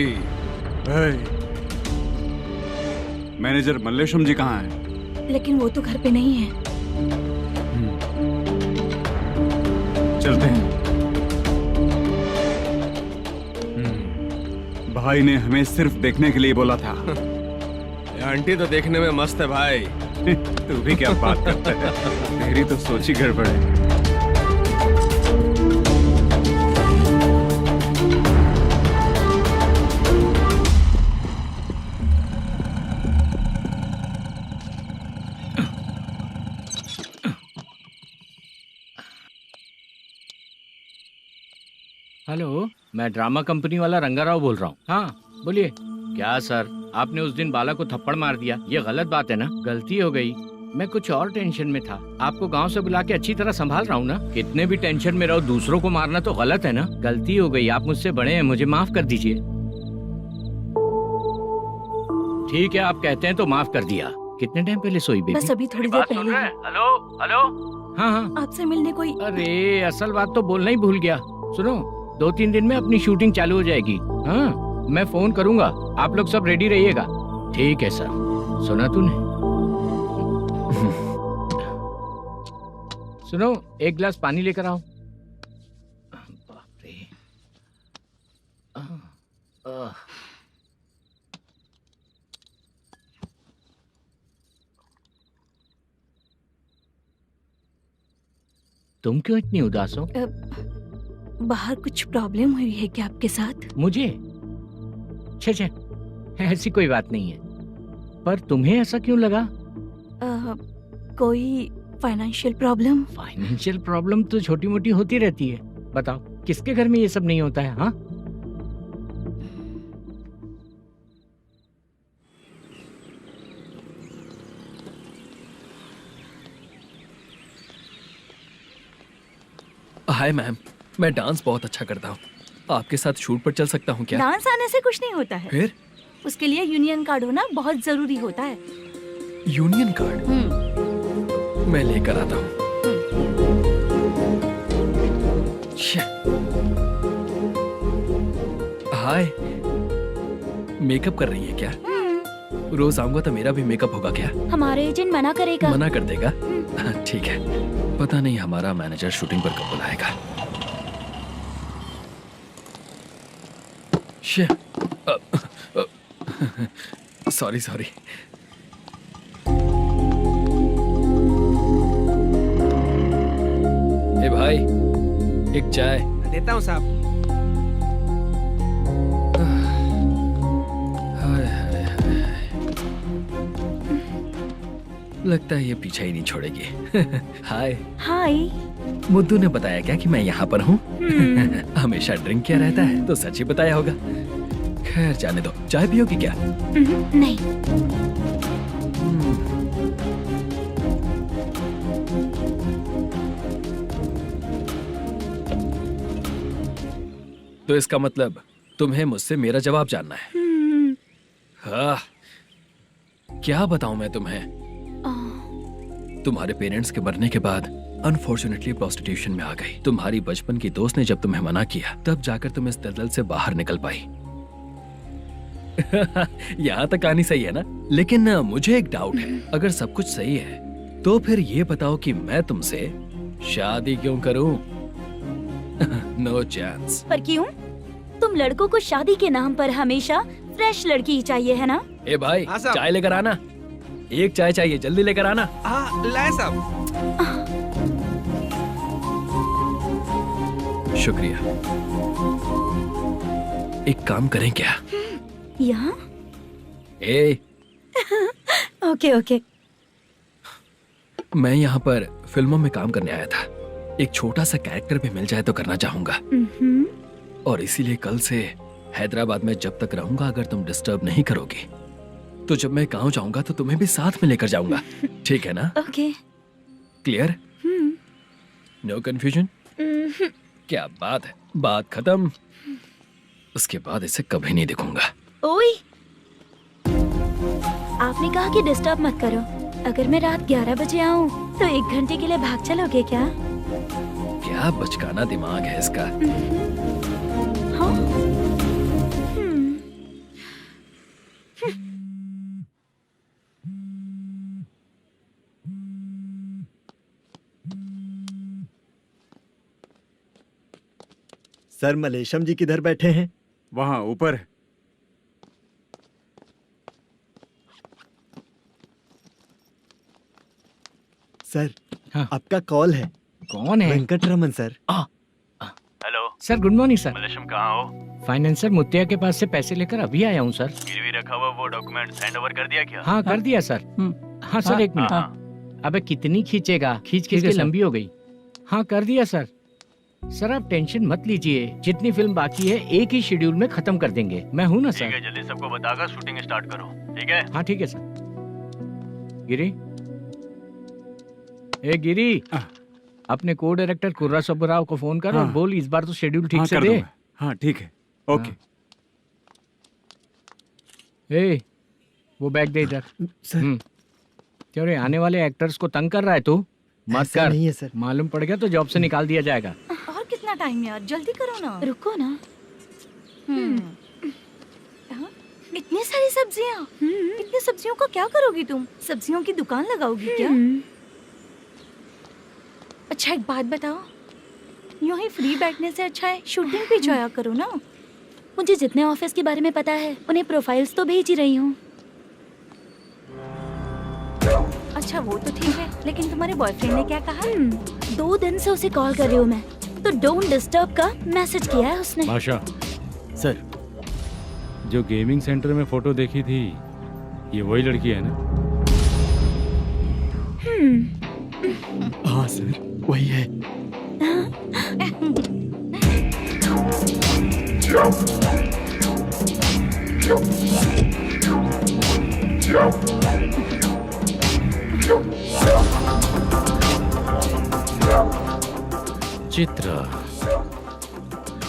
मैनेजर मल्लेशम जी कहाँ हैं? लेकिन वो तो घर पे नहीं है। चलते हैं। भाई ने हमें सिर्फ देखने के लिए बोला था। आंटी तो देखने में मस्त है भाई। तू भी क्या बात करता है? तेरी तो सोच ही गड़बड़ है। हेलो, मैं ड्रामा कंपनी वाला रंगाराव बोल रहा हूँ। हाँ बोलिए। क्या सर, आपने उस दिन बाला को थप्पड़ मार दिया, ये गलत बात है ना? गलती हो गई, मैं कुछ और टेंशन में था। आपको गांव से बुला के अच्छी तरह संभाल रहा हूँ ना। कितने भी टेंशन में रहो, दूसरों को मारना तो गलत है ना। गलती हो गई, आप मुझसे बड़े हैं, मुझे माफ कर दीजिए। ठीक है, आप कहते हैं तो माफ कर दिया। कितने टाइम पहले सोई बेबी? बस अभी थोड़ी देर पहले। Hello hello. हाँ हाँ, आपसे मिलने कोई। अरे असल बात तो बोलना ही भूल गया। सुनो, 2-3 दिन में अपनी शूटिंग चालू हो जाएगी। हाँ, मैं फोन करूंगा, आप लोग सब रेडी रहिएगा। ठीक है सर। सुना तूने? सुनो, एक गिलास पानी लेकर आओ। बाप रे। तुम क्यों इतनी उदास हो? बाहर कुछ प्रॉब्लम हुई है क्या आपके साथ? मुझे? छे, ऐसी कोई बात नहीं है। पर तुम्हें ऐसा क्यों लगा? कोई फाइनेंशियल प्रॉब्लम? फाइनेंशियल प्रॉब्लम तो छोटी मोटी होती रहती है। बताओ, किसके घर में ये सब नहीं होता है? हाँ, हाय मैम, मैं डांस बहुत अच्छा करता हूँ। आपके साथ शूट पर चल सकता हूँ क्या? डांस आने से कुछ नहीं होता है। फिर? उसके लिए यूनियन कार्ड होना बहुत जरूरी होता है। Union card? मैं लेकर आता हूँ। हाय, मेकअप कर रही है क्या? रोज आऊंगा तो मेरा भी मेकअप होगा क्या? हमारे एजेंट मना करेगा। मना कर देगा? ठीक है, पता नहीं हमारा मैनेजर शूटिंग पर कब बुलाएगा। Sorry sorry. ए भाई, एक चाय। देता हूँ साहब। लगता है ये पीछा ही नहीं छोड़ेगी। हाय। हाय। मुद्दू ने बताया क्या कि मैं यहाँ पर हूँ? हमेशा ड्रिंक किया रहता है तो सच ही बताया होगा। खैर जाने दो, चाय पियोगी क्या? नहीं। तो इसका मतलब तुम्हें मुझसे मेरा जवाब जानना है। हाँ, क्या बताऊं मैं तुम्हें? तुम्हारे पेरेंट्स के मरने के बाद अनफॉर्चुनेटली प्रोस्टिट्यूशन में आ गई। तुम्हारी बचपन की दोस्त ने जब तुम्हें मना किया तब जाकर तुम इस दलदल से बाहर निकल पाई। यहाँ तक कहानी सही है ना? लेकिन मुझे एक डाउट है, अगर सब कुछ सही है तो फिर ये बताओ कि मैं तुमसे शादी क्यों करूं? No chance. पर क्यों? तुम लड़कों को शादी के नाम पर हमेशा फ्रेश लड़की ही चाहिए है ना? ए भाई, चाय लेकर आना। एक चाय चाहिए, जल्दी लेकर आना। लाए साहब। शुक्रिया। एक काम करें क्या? यहाँ? ए, ओके ओके। मैं यहाँ पर फिल्मों में काम करने आया था। एक छोटा सा कैरेक्टर भी मिल जाए तो करना चाहूंगा। और इसीलिए कल से हैदराबाद में जब तक रहूंगा, अगर तुम डिस्टर्ब नहीं करोगी तो जब मैं गांव जाऊंगा तो तुम्हें भी साथ में लेकर जाऊंगा। ठीक है ना? ओके। क्लियर? No confusion? क्या बात है, बात खत्म। उसके बाद इसे कभी नहीं दिखूंगा। ओए, आपने कहा कि डिस्टर्ब मत करो। अगर मैं रात 11 बजे आऊँ तो 1 घंटे के लिए भाग चलोगे क्या? क्या बचकाना दिमाग है इसका। हाँ? सर, मलेशम जी किधर बैठे हैं? वहाँ ऊपर। सर, आपका कॉल है। कौन है? Venkataraman sir. Hello sir, good morning sir. Mallesham कहाँ हो? फाइनेंसर मुत्तिया के पास से पैसे लेकर अभी आया हूँ सर। गिरवी रखा हुआ वो डॉक्यूमेंट हैंड ओवर कर दिया क्या? हाँ, कर दिया सर। हाँ सर, 1 मिनट। अबे कितनी खींचेगा, खींच खींच के लंबी हो गई। हाँ, कर दिया सर। सर आप टेंशन मत लीजिए, जितनी फिल्म बाकी है एक ही शेड्यूल में खत्म कर देंगे। मैं हूँ ना सर। ठीक है, जल्दी सबको बताकर शूटिंग स्टार्ट करो। ठीक है? हाँ ठीक है सर। गिरी, ए गिरी, अपने को डायरेक्टर कुर्रा सुब्बराव को फोन कर और बोल इस बार तो शेड्यूल ठीक से दे। हाँ ठीक है, ओके। ए, वो बैग दे इधर। तेरे आने वाले एक्टर्स को तंग कर रहा है तू? मत कर। नहीं है सर। मालूम पड़ गया तो जॉब से निकाल दिया जाएगा। और कितना टाइम यार, जल्दी करो ना। रुको ना। इतनी सारी सब्जियाँ, इतनी सब्जियों का क्या करोगी तुम? सब्जियों की दुकान लगाओगी क्या? अच्छा एक बात बताओ, यूं ही फ्री बैठने से अच्छा है शूटिंग पे जाया करो ना। मुझे जितने ऑफिस के बारे में पता है उन्हें प्रोफाइल्स तो भेज ही रही हूँ। अच्छा वो तो ठीक है, लेकिन तुम्हारे बॉयफ्रेंड ने क्या कहा? 2 दिन से उसे कॉल कर रही हूँ मैं, तो डोंट डिस्टर्ब का मैसेज किया है उसने। माशा सर, जो गेमिंग सेंटर में फोटो देखी थी, ये वही लड़की है ना? हाँ सर, वही है। चित्रा,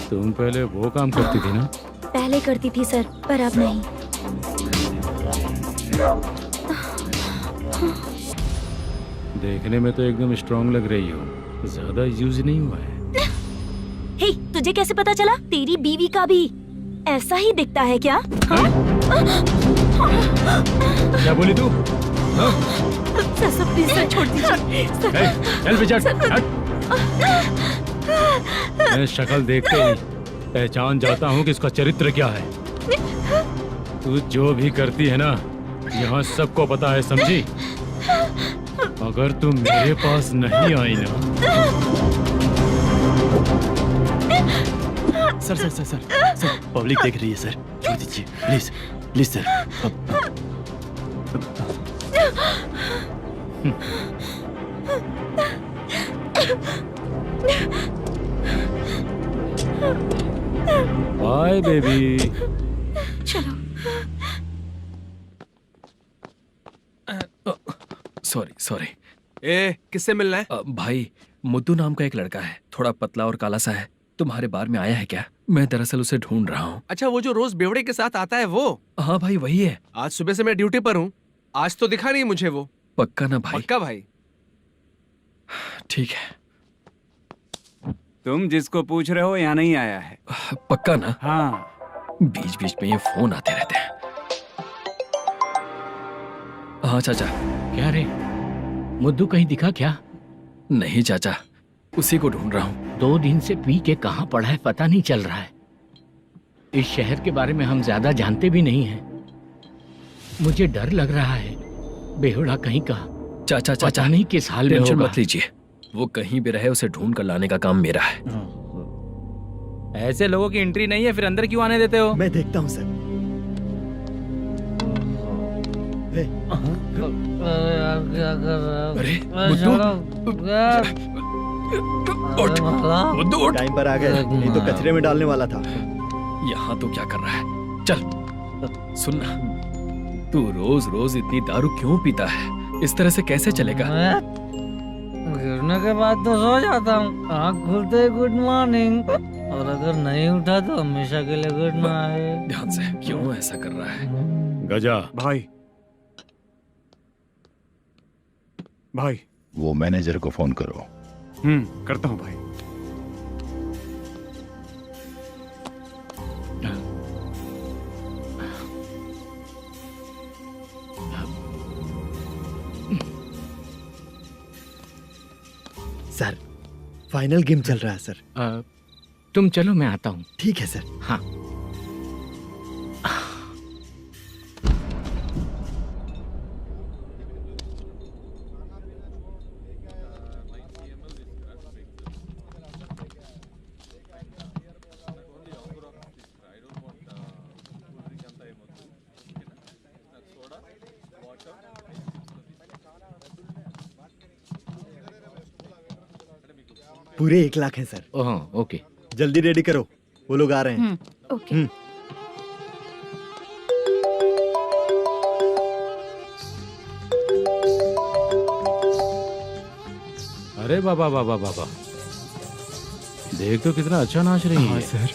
तुम पहले वो काम करती थी ना? पहले करती थी सर, पर अब नहीं। देखने में तो एकदम स्ट्रांग लग रही हो, ज्यादा यूज नहीं हुआ है। हे, तुझे कैसे पता चला? तेरी बीवी का भी ऐसा ही दिखता है क्या? क्या बोली तू? सर प्लीज सर, छोड़ दीजिए। चल बेटा, हट। मैं शक्ल देखते ही पहचान जाता हूँ कि इसका चरित्र क्या है। तू जो भी करती है ना, यहाँ सबको पता है, समझी? अगर तू मेरे पास नहीं आई ना। Sir sir sir sir sir, public देख रही है सर, छोड़ दीजिए please please sir. Bye baby. Sorry sorry. ए, किससे मिलना है? भाई मुद्दू नाम का एक लड़का है, थोड़ा पतला और काला सा है। तुम्हारे बार में आया है क्या? मैं दरअसल उसे ढूंढ रहा हूँ। अच्छा, वो जो रोज बेवड़े के साथ आता है वो? हाँ भाई वही है। आज सुबह से मैं ड्यूटी पर हूँ, आज तो दिखा नहीं मुझे वो। पक्का ना भाई? पक्का भाई। ठीक है। तुम जिसको पूछ रहे हो यहाँ नहीं आया है? पक्का ना? हाँ। बीच बीच में ये फोन आते रहते हैं। हाँ चाचा। क्या रे, मुद्दू कहीं दिखा क्या? नहीं चाचा, उसी को ढूंढ रहा हूँ। 2 दिन से पी के कहाँ पड़ा है पता नहीं चल रहा है। इस शहर के बारे में हम ज्यादा जानते भी नहीं हैं। मुझे डर लग रहा है, बेहुड़ा कहीं का। चाचा चाचा नहीं किस हाल में टेंशन होगा। मत लीजिए, वो कहीं भी रहे उसे ढूंढ कर लाने का काम मेरा है। ऐसे लोगों की एंट्री नहीं है, फिर अंदर क्यों आने देते हो? मैं देखता हूँ सर। क्या कर रहा अरे मुद्दू टाइम पर आ गए, नहीं तो कचरे में डालने वाला था। यहाँ तो क्या कर रहा है? चल सुनना, तू रोज रोज इतनी दारू क्यों पीता है? इस तरह से कैसे चलेगा? गिरने के बाद तो सो जाता हूँ, आँख खुलते ही गुड मॉर्निंग, और अगर नहीं उठा तो हमेशा के लिए गुड नाइट। ध्यान से, क्यों ऐसा कर रहा है? गजा भाई। भाई वो मैनेजर को फोन करो। करता हूँ भाई। सर, फाइनल गेम चल रहा है सर। तुम चलो, मैं आता हूँ। ठीक है सर। हाँ। पूरे 1 लाख है सर। Oh okay. जल्दी रेडी करो, वो लोग आ रहे हैं। ओके। अरे बाबा बाबा बाबा, देख तो कितना अच्छा नाच रही है। सर।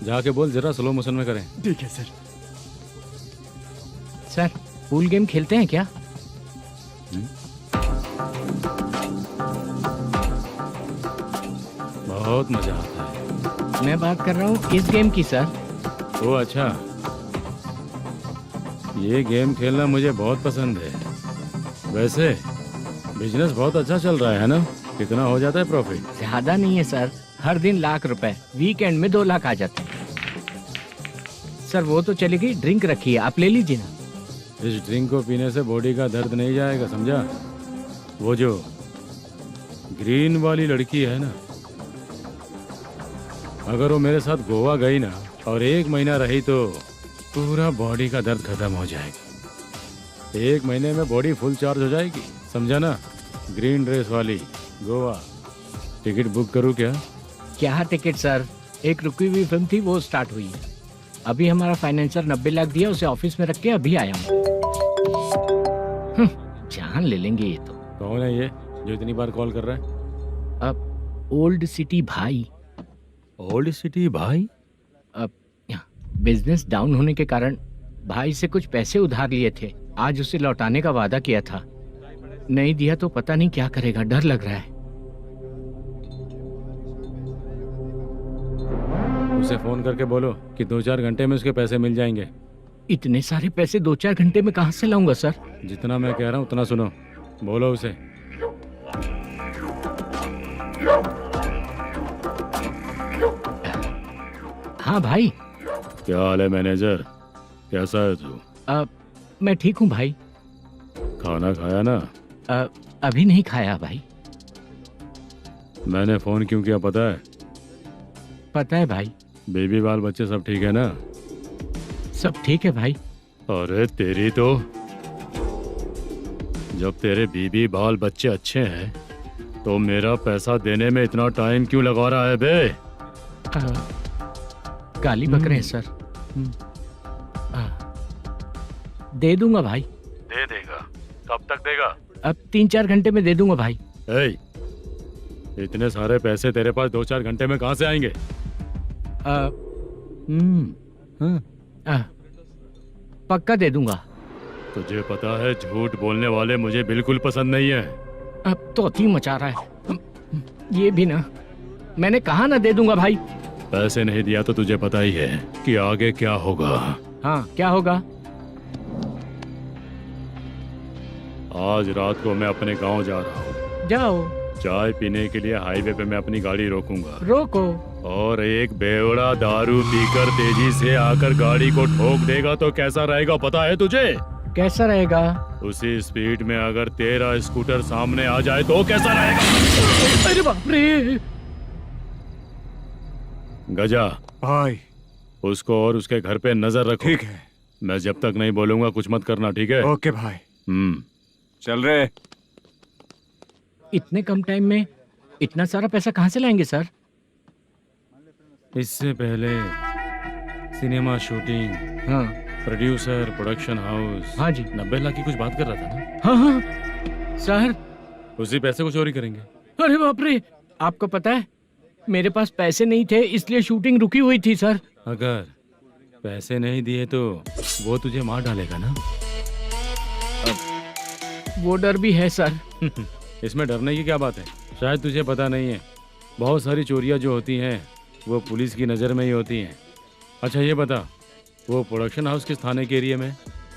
जाके बोल जरा स्लो मोशन में करें। ठीक है सर। सर, पूल गेम खेलते हैं क्या? बहुत मजा आता है। मैं बात कर रहा हूँ इस गेम की सर। ओ अच्छा, ये गेम खेलना मुझे बहुत पसंद है। वैसे बिजनेस बहुत अच्छा चल रहा है ना? कितना हो जाता है प्रॉफिट? ज्यादा नहीं है सर, हर दिन लाख रुपए, वीकेंड में 2 लाख आ जाते हैं। सर वो तो चलेगी, ड्रिंक रखी है, आप ले लीजिए ना। इस ड्रिंक को पीने से बॉडी का दर्द नहीं जाएगा, समझा? वो जो ग्रीन वाली लड़की है ना, अगर वो मेरे साथ गोवा गई ना और 1 महीना रही तो पूरा बॉडी का दर्द खत्म हो जाएगा। 1 महीने में बॉडी फुल चार्ज हो जाएगी, समझा ना? ग्रीन ड्रेस वाली गोवा। टिकट बुक करूं क्या? क्या टिकट सर, एक रुकी हुई फिल्म थी, वो स्टार्ट हुई है। अभी हमारा फाइनेंसर 90 लाख दिया, उसे ऑफिस में रख के अभी आया हूँ। जान ले लेंगे ये तो। कौन है ये जो इतनी बार कॉल कर रहा है? अब ओल्ड सिटी भाई। ओल्ड सिटी भाई? अब बिजनेस डाउन होने के कारण भाई से कुछ पैसे उधार लिए थे, आज उसे लौटाने का वादा किया था। नहीं दिया तो पता नहीं क्या करेगा, डर लग रहा है। उसे फोन करके बोलो कि 2-4 घंटे में उसके पैसे मिल जाएंगे। इतने सारे पैसे 2-4 घंटे में कहाँ से लाऊंगा सर? जितना मैं कह रहा हूँ उतना सुनो, बोलो उसे। हाँ भाई। क्या हाल है मैनेजर, कैसा है तू? मैं ठीक हूँ भाई। खाना खाया ना? अभी नहीं खाया भाई। मैंने फोन क्यों किया पता है? पता है भाई। बेबी बाल बच्चे सब ठीक है ना? सब ठीक है भाई। अरे तेरी तो जब तेरे बीबी बाल बच्चे अच्छे हैं तो मेरा पैसा देने में इतना टाइम क्यों लगा रहा है बे? गाली बक रहे हैं सर। दे दूंगा भाई। दे देगा? कब तक देगा? अब 3-4 घंटे में दे दूंगा भाई। ए, इतने सारे पैसे तेरे पास 2-4 घंटे में कहाँ से आएंगे? पक्का दे दूंगा। तुझे पता है झूठ बोलने वाले मुझे बिल्कुल पसंद नहीं है। अब तो अति मचा रहा है ये भी ना। मैंने कहा ना दे दूंगा भाई। पैसे नहीं दिया तो तुझे पता ही है कि आगे क्या होगा। हाँ क्या होगा? आज रात को मैं अपने गांव जा रहा हूँ। जाओ। चाय पीने के लिए हाईवे पे मैं अपनी गाड़ी रोकूंगा। रोको। और एक बेवड़ा दारू पीकर तेजी से आकर गाड़ी को ठोक देगा तो कैसा रहेगा पता है तुझे? कैसा रहेगा? उसी स्पीड में अगर तेरा स्कूटर सामने आ जाए तो कैसा रहेगा? अरे बाप रे। गजा भाई, उसको और उसके घर पे नजर रखो। ठीक है। मैं जब तक नहीं बोलूंगा कुछ मत करना, ठीक है? ओके भाई। चल रहे। इतने कम टाइम में इतना सारा पैसा कहाँ से लाएंगे सर? इससे पहले सिनेमा शूटिंग, हाँ, प्रोड्यूसर, प्रोडक्शन हाउस, हाँ जी, 90 लाख की कुछ बात कर रहा था ना? हाँ हाँ सर। उसी पैसे को चोरी करेंगे। अरे बाप रे, आपको पता है मेरे पास पैसे नहीं थे इसलिए शूटिंग रुकी हुई थी सर। अगर पैसे नहीं दिए तो वो तुझे मार डालेगा ना? वो डर भी है सर। इसमें डरने की क्या बात है? शायद तुझे पता नहीं है, बहुत सारी चोरियां जो होती हैं वो पुलिस की नज़र में ही होती हैं। अच्छा ये बता, वो प्रोडक्शन हाउस किस थाने के एरिया में?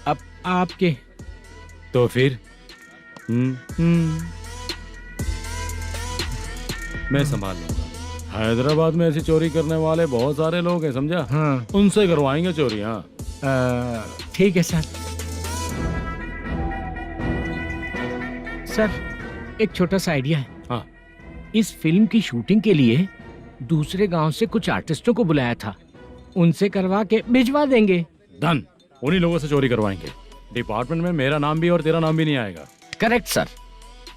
अब आपके। तो फिर मैं संभाल लूंगा। हैदराबाद में ऐसी चोरी करने वाले बहुत सारे लोग हैं, समझा? हाँ। उनसे करवाएंगे चोरी। हाँ ठीक है सर। सर एक छोटा सा आइडिया है। हाँ। इस फिल्म की शूटिंग के लिए दूसरे गांव से कुछ आर्टिस्टों को बुलाया था, उनसे करवा के भिजवा देंगे। डन, उन्हीं लोगों से चोरी करवाएंगे। डिपार्टमेंट में मेरा नाम भी और तेरा नाम भी नहीं आएगा। Correct sir.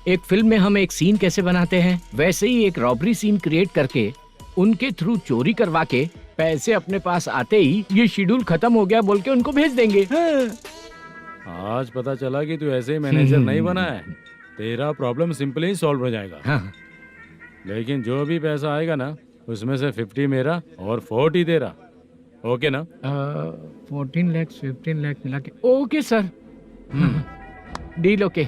एक फिल्म में हम एक सीन कैसे बनाते हैं वैसे ही एक रॉबरी सीन क्रिएट करके उनके थ्रू चोरी करवा के पैसे अपने पास आते ही ये शेड्यूल खत्म हो गया बोल के उनको भेज देंगे। आज पता चला कि तू ऐसे मैनेजर नहीं बना है। तेरा प्रॉब्लम सिंपली ही सॉल्व हो जाएगा। हाँ। लेकिन जो भी पैसा आएगा ना उसमें से 50 मेरा और 40 तेरा। ओके ना? 14 लाख 15 लाख मिला के। Okay sir. Deal okay.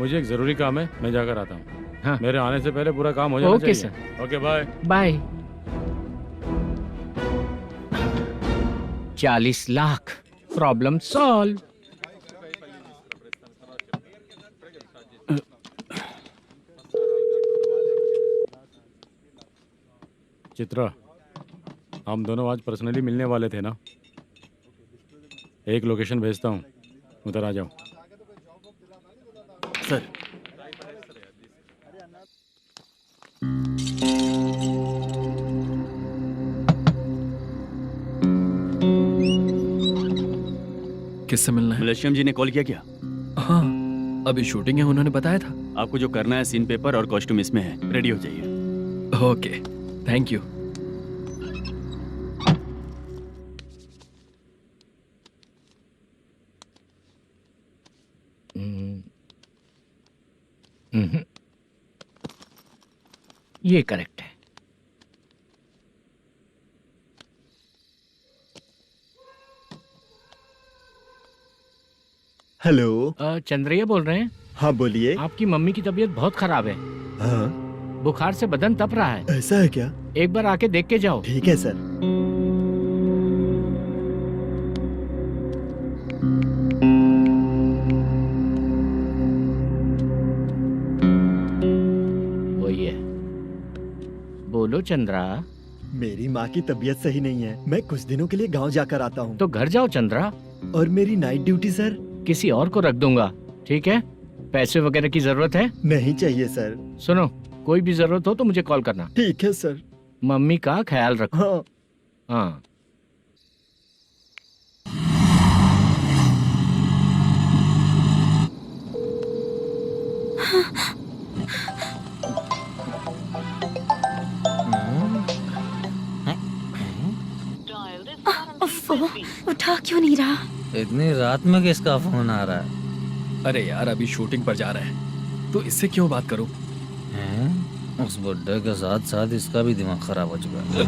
मुझे एक जरूरी काम है, मैं जाकर आता हूँ। हाँ। मेरे आने से पहले पूरा काम हो जाना ओके चाहिए। Sir. Okay bye. Bye. 40 lakh problem solve. Chitra, हम दोनों आज पर्सनली मिलने वाले थे ना? एक लोकेशन भेजता हूँ, उधर आ जाओ। सर किससे मिलना है? मलेशियम जी ने कॉल किया क्या? हाँ, अभी शूटिंग है, उन्होंने बताया था। आपको जो करना है सीन पेपर और कॉस्ट्यूम इसमें है, रेडी हो जाइए। Okay, thank you. ये करेक्ट है। हेलो। चंद्रैया बोल रहे हैं? हाँ बोलिए। आपकी मम्मी की तबीयत बहुत खराब है। हाँ। बुखार से बदन तप रहा है। ऐसा है क्या? एक बार आके देख के जाओ। ठीक है सर। वही है। बोलो चंद्रा। मेरी माँ की तबीयत सही नहीं है, मैं कुछ दिनों के लिए गांव जाकर आता हूँ। तो घर जाओ चंद्रा। और मेरी नाइट ड्यूटी सर? किसी और को रख दूंगा, ठीक है? पैसे वगैरह की जरूरत है? नहीं चाहिए सर। सुनो, कोई भी जरूरत हो तो मुझे कॉल करना। ठीक है सर। मम्मी का ख्याल रखो। हाँ। हाँ। रहा। इतनी रात में किसका फोन आ रहा है? अरे यार अभी शूटिंग पर जा रहे हैं तो इससे क्यों बात करूं? उस बुड्ढे के साथ साथ इसका भी दिमाग खराब हो चुका है।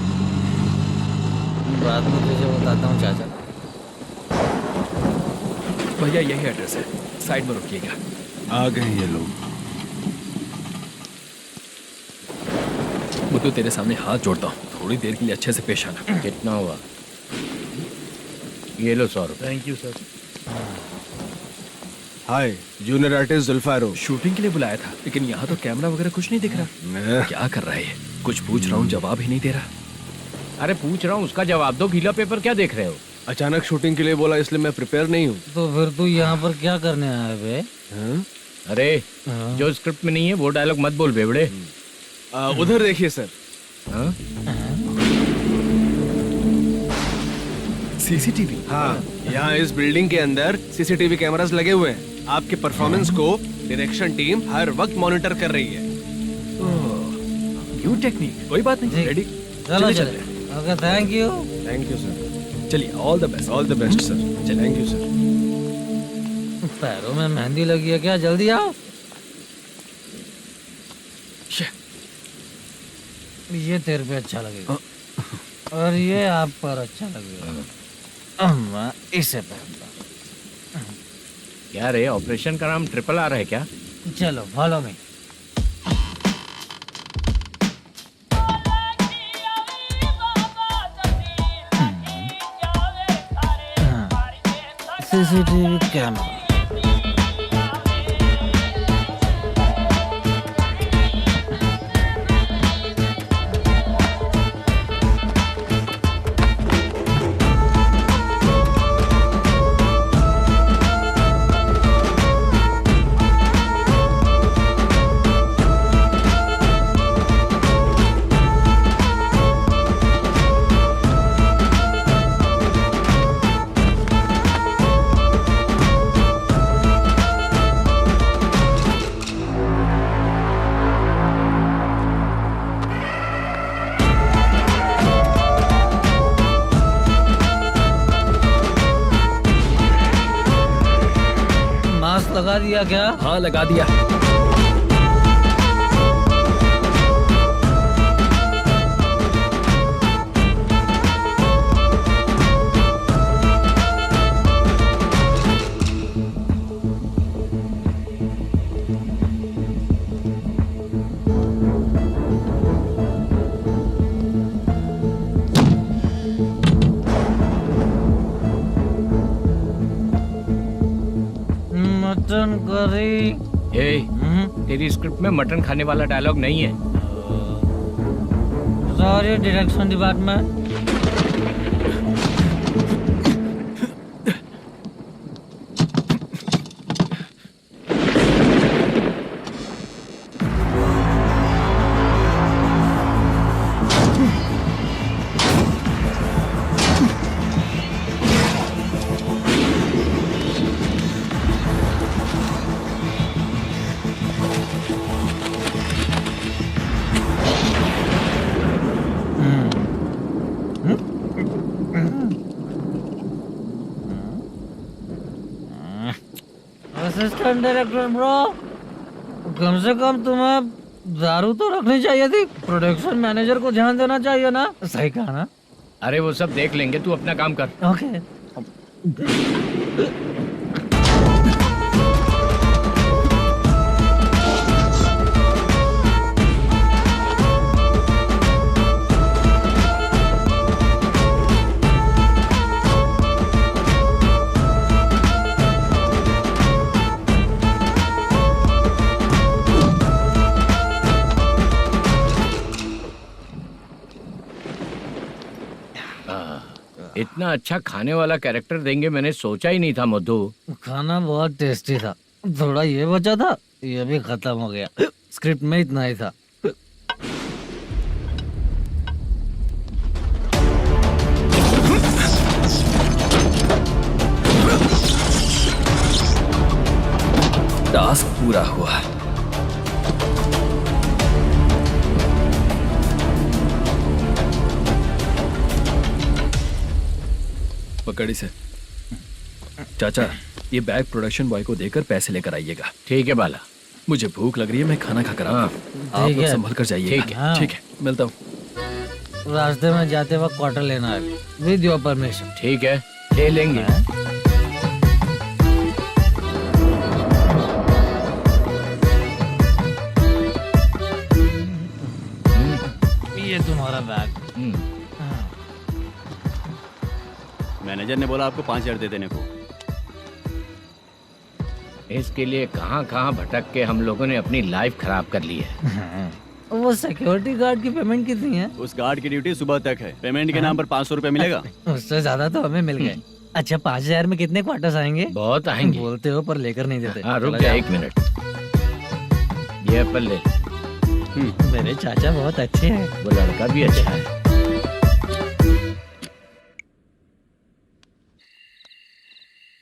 रात में तुझे बताता हूँ चाचा। भैया यही एड्रेस है, साइड में रुकिएगा। आ गए ये लोग। वो तो तेरे सामने हाथ जोड़ता हूँ, थोड़ी देर के लिए अच्छे से पेश आना। कितना हुआ? ये लो 100 रुपए। Thank you sir. Hi, junior artist जुल्फारो। शूटिंग के लिए बुलाया था लेकिन यहाँ तो कैमरा वगैरह कुछ नहीं दिख रहा। क्या कर रहा है ये? कुछ पूछ रहा हूँ जवाब ही नहीं दे रहा। अरे पूछ रहा हूँ उसका जवाब दो, गीला पेपर क्या देख रहे हो? अचानक शूटिंग के लिए बोला इसलिए मैं प्रिपेयर नहीं हूँ। तो फिर तू यहाँ पर क्या करने आया बे? अरे जो स्क्रिप्ट में नहीं है वो डायलॉग मत बोल बेवड़े। उधर देखिए सर। सीसीटीवी? हाँ, यहाँ इस बिल्डिंग के अंदर सीसीटीवी कैमरास लगे हुए हैं। आपके परफॉर्मेंस को डायरेक्शन टीम हर वक्त मॉनिटर कर रही है। न्यू टेक्निक, कोई बात नहीं। रेडी? चलो चले। Okay, thank you. Thank you sir. चलिए, all the best. All the best sir. Thank you sir. पैरों में मेहंदी लगी है क्या? जल्दी आओ। ये तेरे पे अच्छा लगेगा और ये आप पर अच्छा लगेगा। मैं इसे पहनता। क्या रे, ऑपरेशन का नाम ट्रिपल आर है क्या? चलो फॉलो मी। CCTV camera. लगा दिया क्या? हाँ लगा दिया। Mutton curry. तेरी स्क्रिप्ट में मटन खाने वाला डायलॉग नहीं है। Sorry direction department. Assistant director bro, कम से कम तुम्हें दारू तो रखनी चाहिए थी। प्रोडक्शन मैनेजर को ध्यान देना चाहिए ना। सही कहा ना? अरे वो सब देख लेंगे, तू अपना काम कर। ओके। इतना अच्छा खाने वाला कैरेक्टर देंगे मैंने सोचा ही नहीं था मधु। खाना बहुत टेस्टी था। थोड़ा ये बचा था, ये भी खत्म हो गया। स्क्रिप्ट में इतना ही था। टास्क पूरा हुआ। पकड़ी से चाचा, ये बैग प्रोडक्शन बॉय को देकर पैसे लेकर आइएगा। ठीक है बाला। मुझे भूख लग रही है, मैं खाना खाकर आता हूँ। आप ठीक लोग है। संभल कर जाइएगा। ठीक है। ठीक है, मिलता हूँ। रास्ते में जाते वक्त क्वार्टर लेना है विद योर परमिशन। ठीक है, ले लेंगे। ये तुम्हारा बैग। मैनेजर ने बोला आपको 5,000 दे देने को। इसके लिए कहाँ कहाँ भटक के हम लोगों ने अपनी लाइफ खराब कर ली है। वो सिक्योरिटी गार्ड की पेमेंट कितनी है? उस गार्ड की ड्यूटी सुबह तक है। पेमेंट के नाम पर 500 रुपए मिलेगा। उससे ज्यादा तो हमें मिल गए। अच्छा 5,000 में कितने क्वार्टर्स आएंगे? बहुत आएंगे। बोलते हो पर लेकर नहीं देते। हाँ रुक जा 1 मिनट। ये एप्पल ले। मेरे चाचा बहुत अच्छे हैं। वो लड़का भी अच्छा है।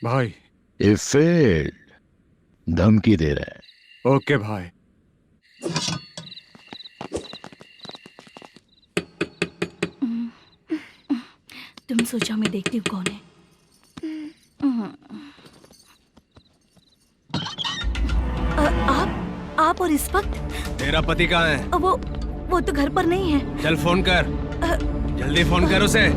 भाई ये फेल्ड, धमकी दे रहा है। ओके भाई। तुम सोचो मैं देखती हूँ कौन है। आप और इस वक्त तेरा पति कहाँ है? वो तो घर पर नहीं है। चल फोन कर, जल्दी फोन कर उसे।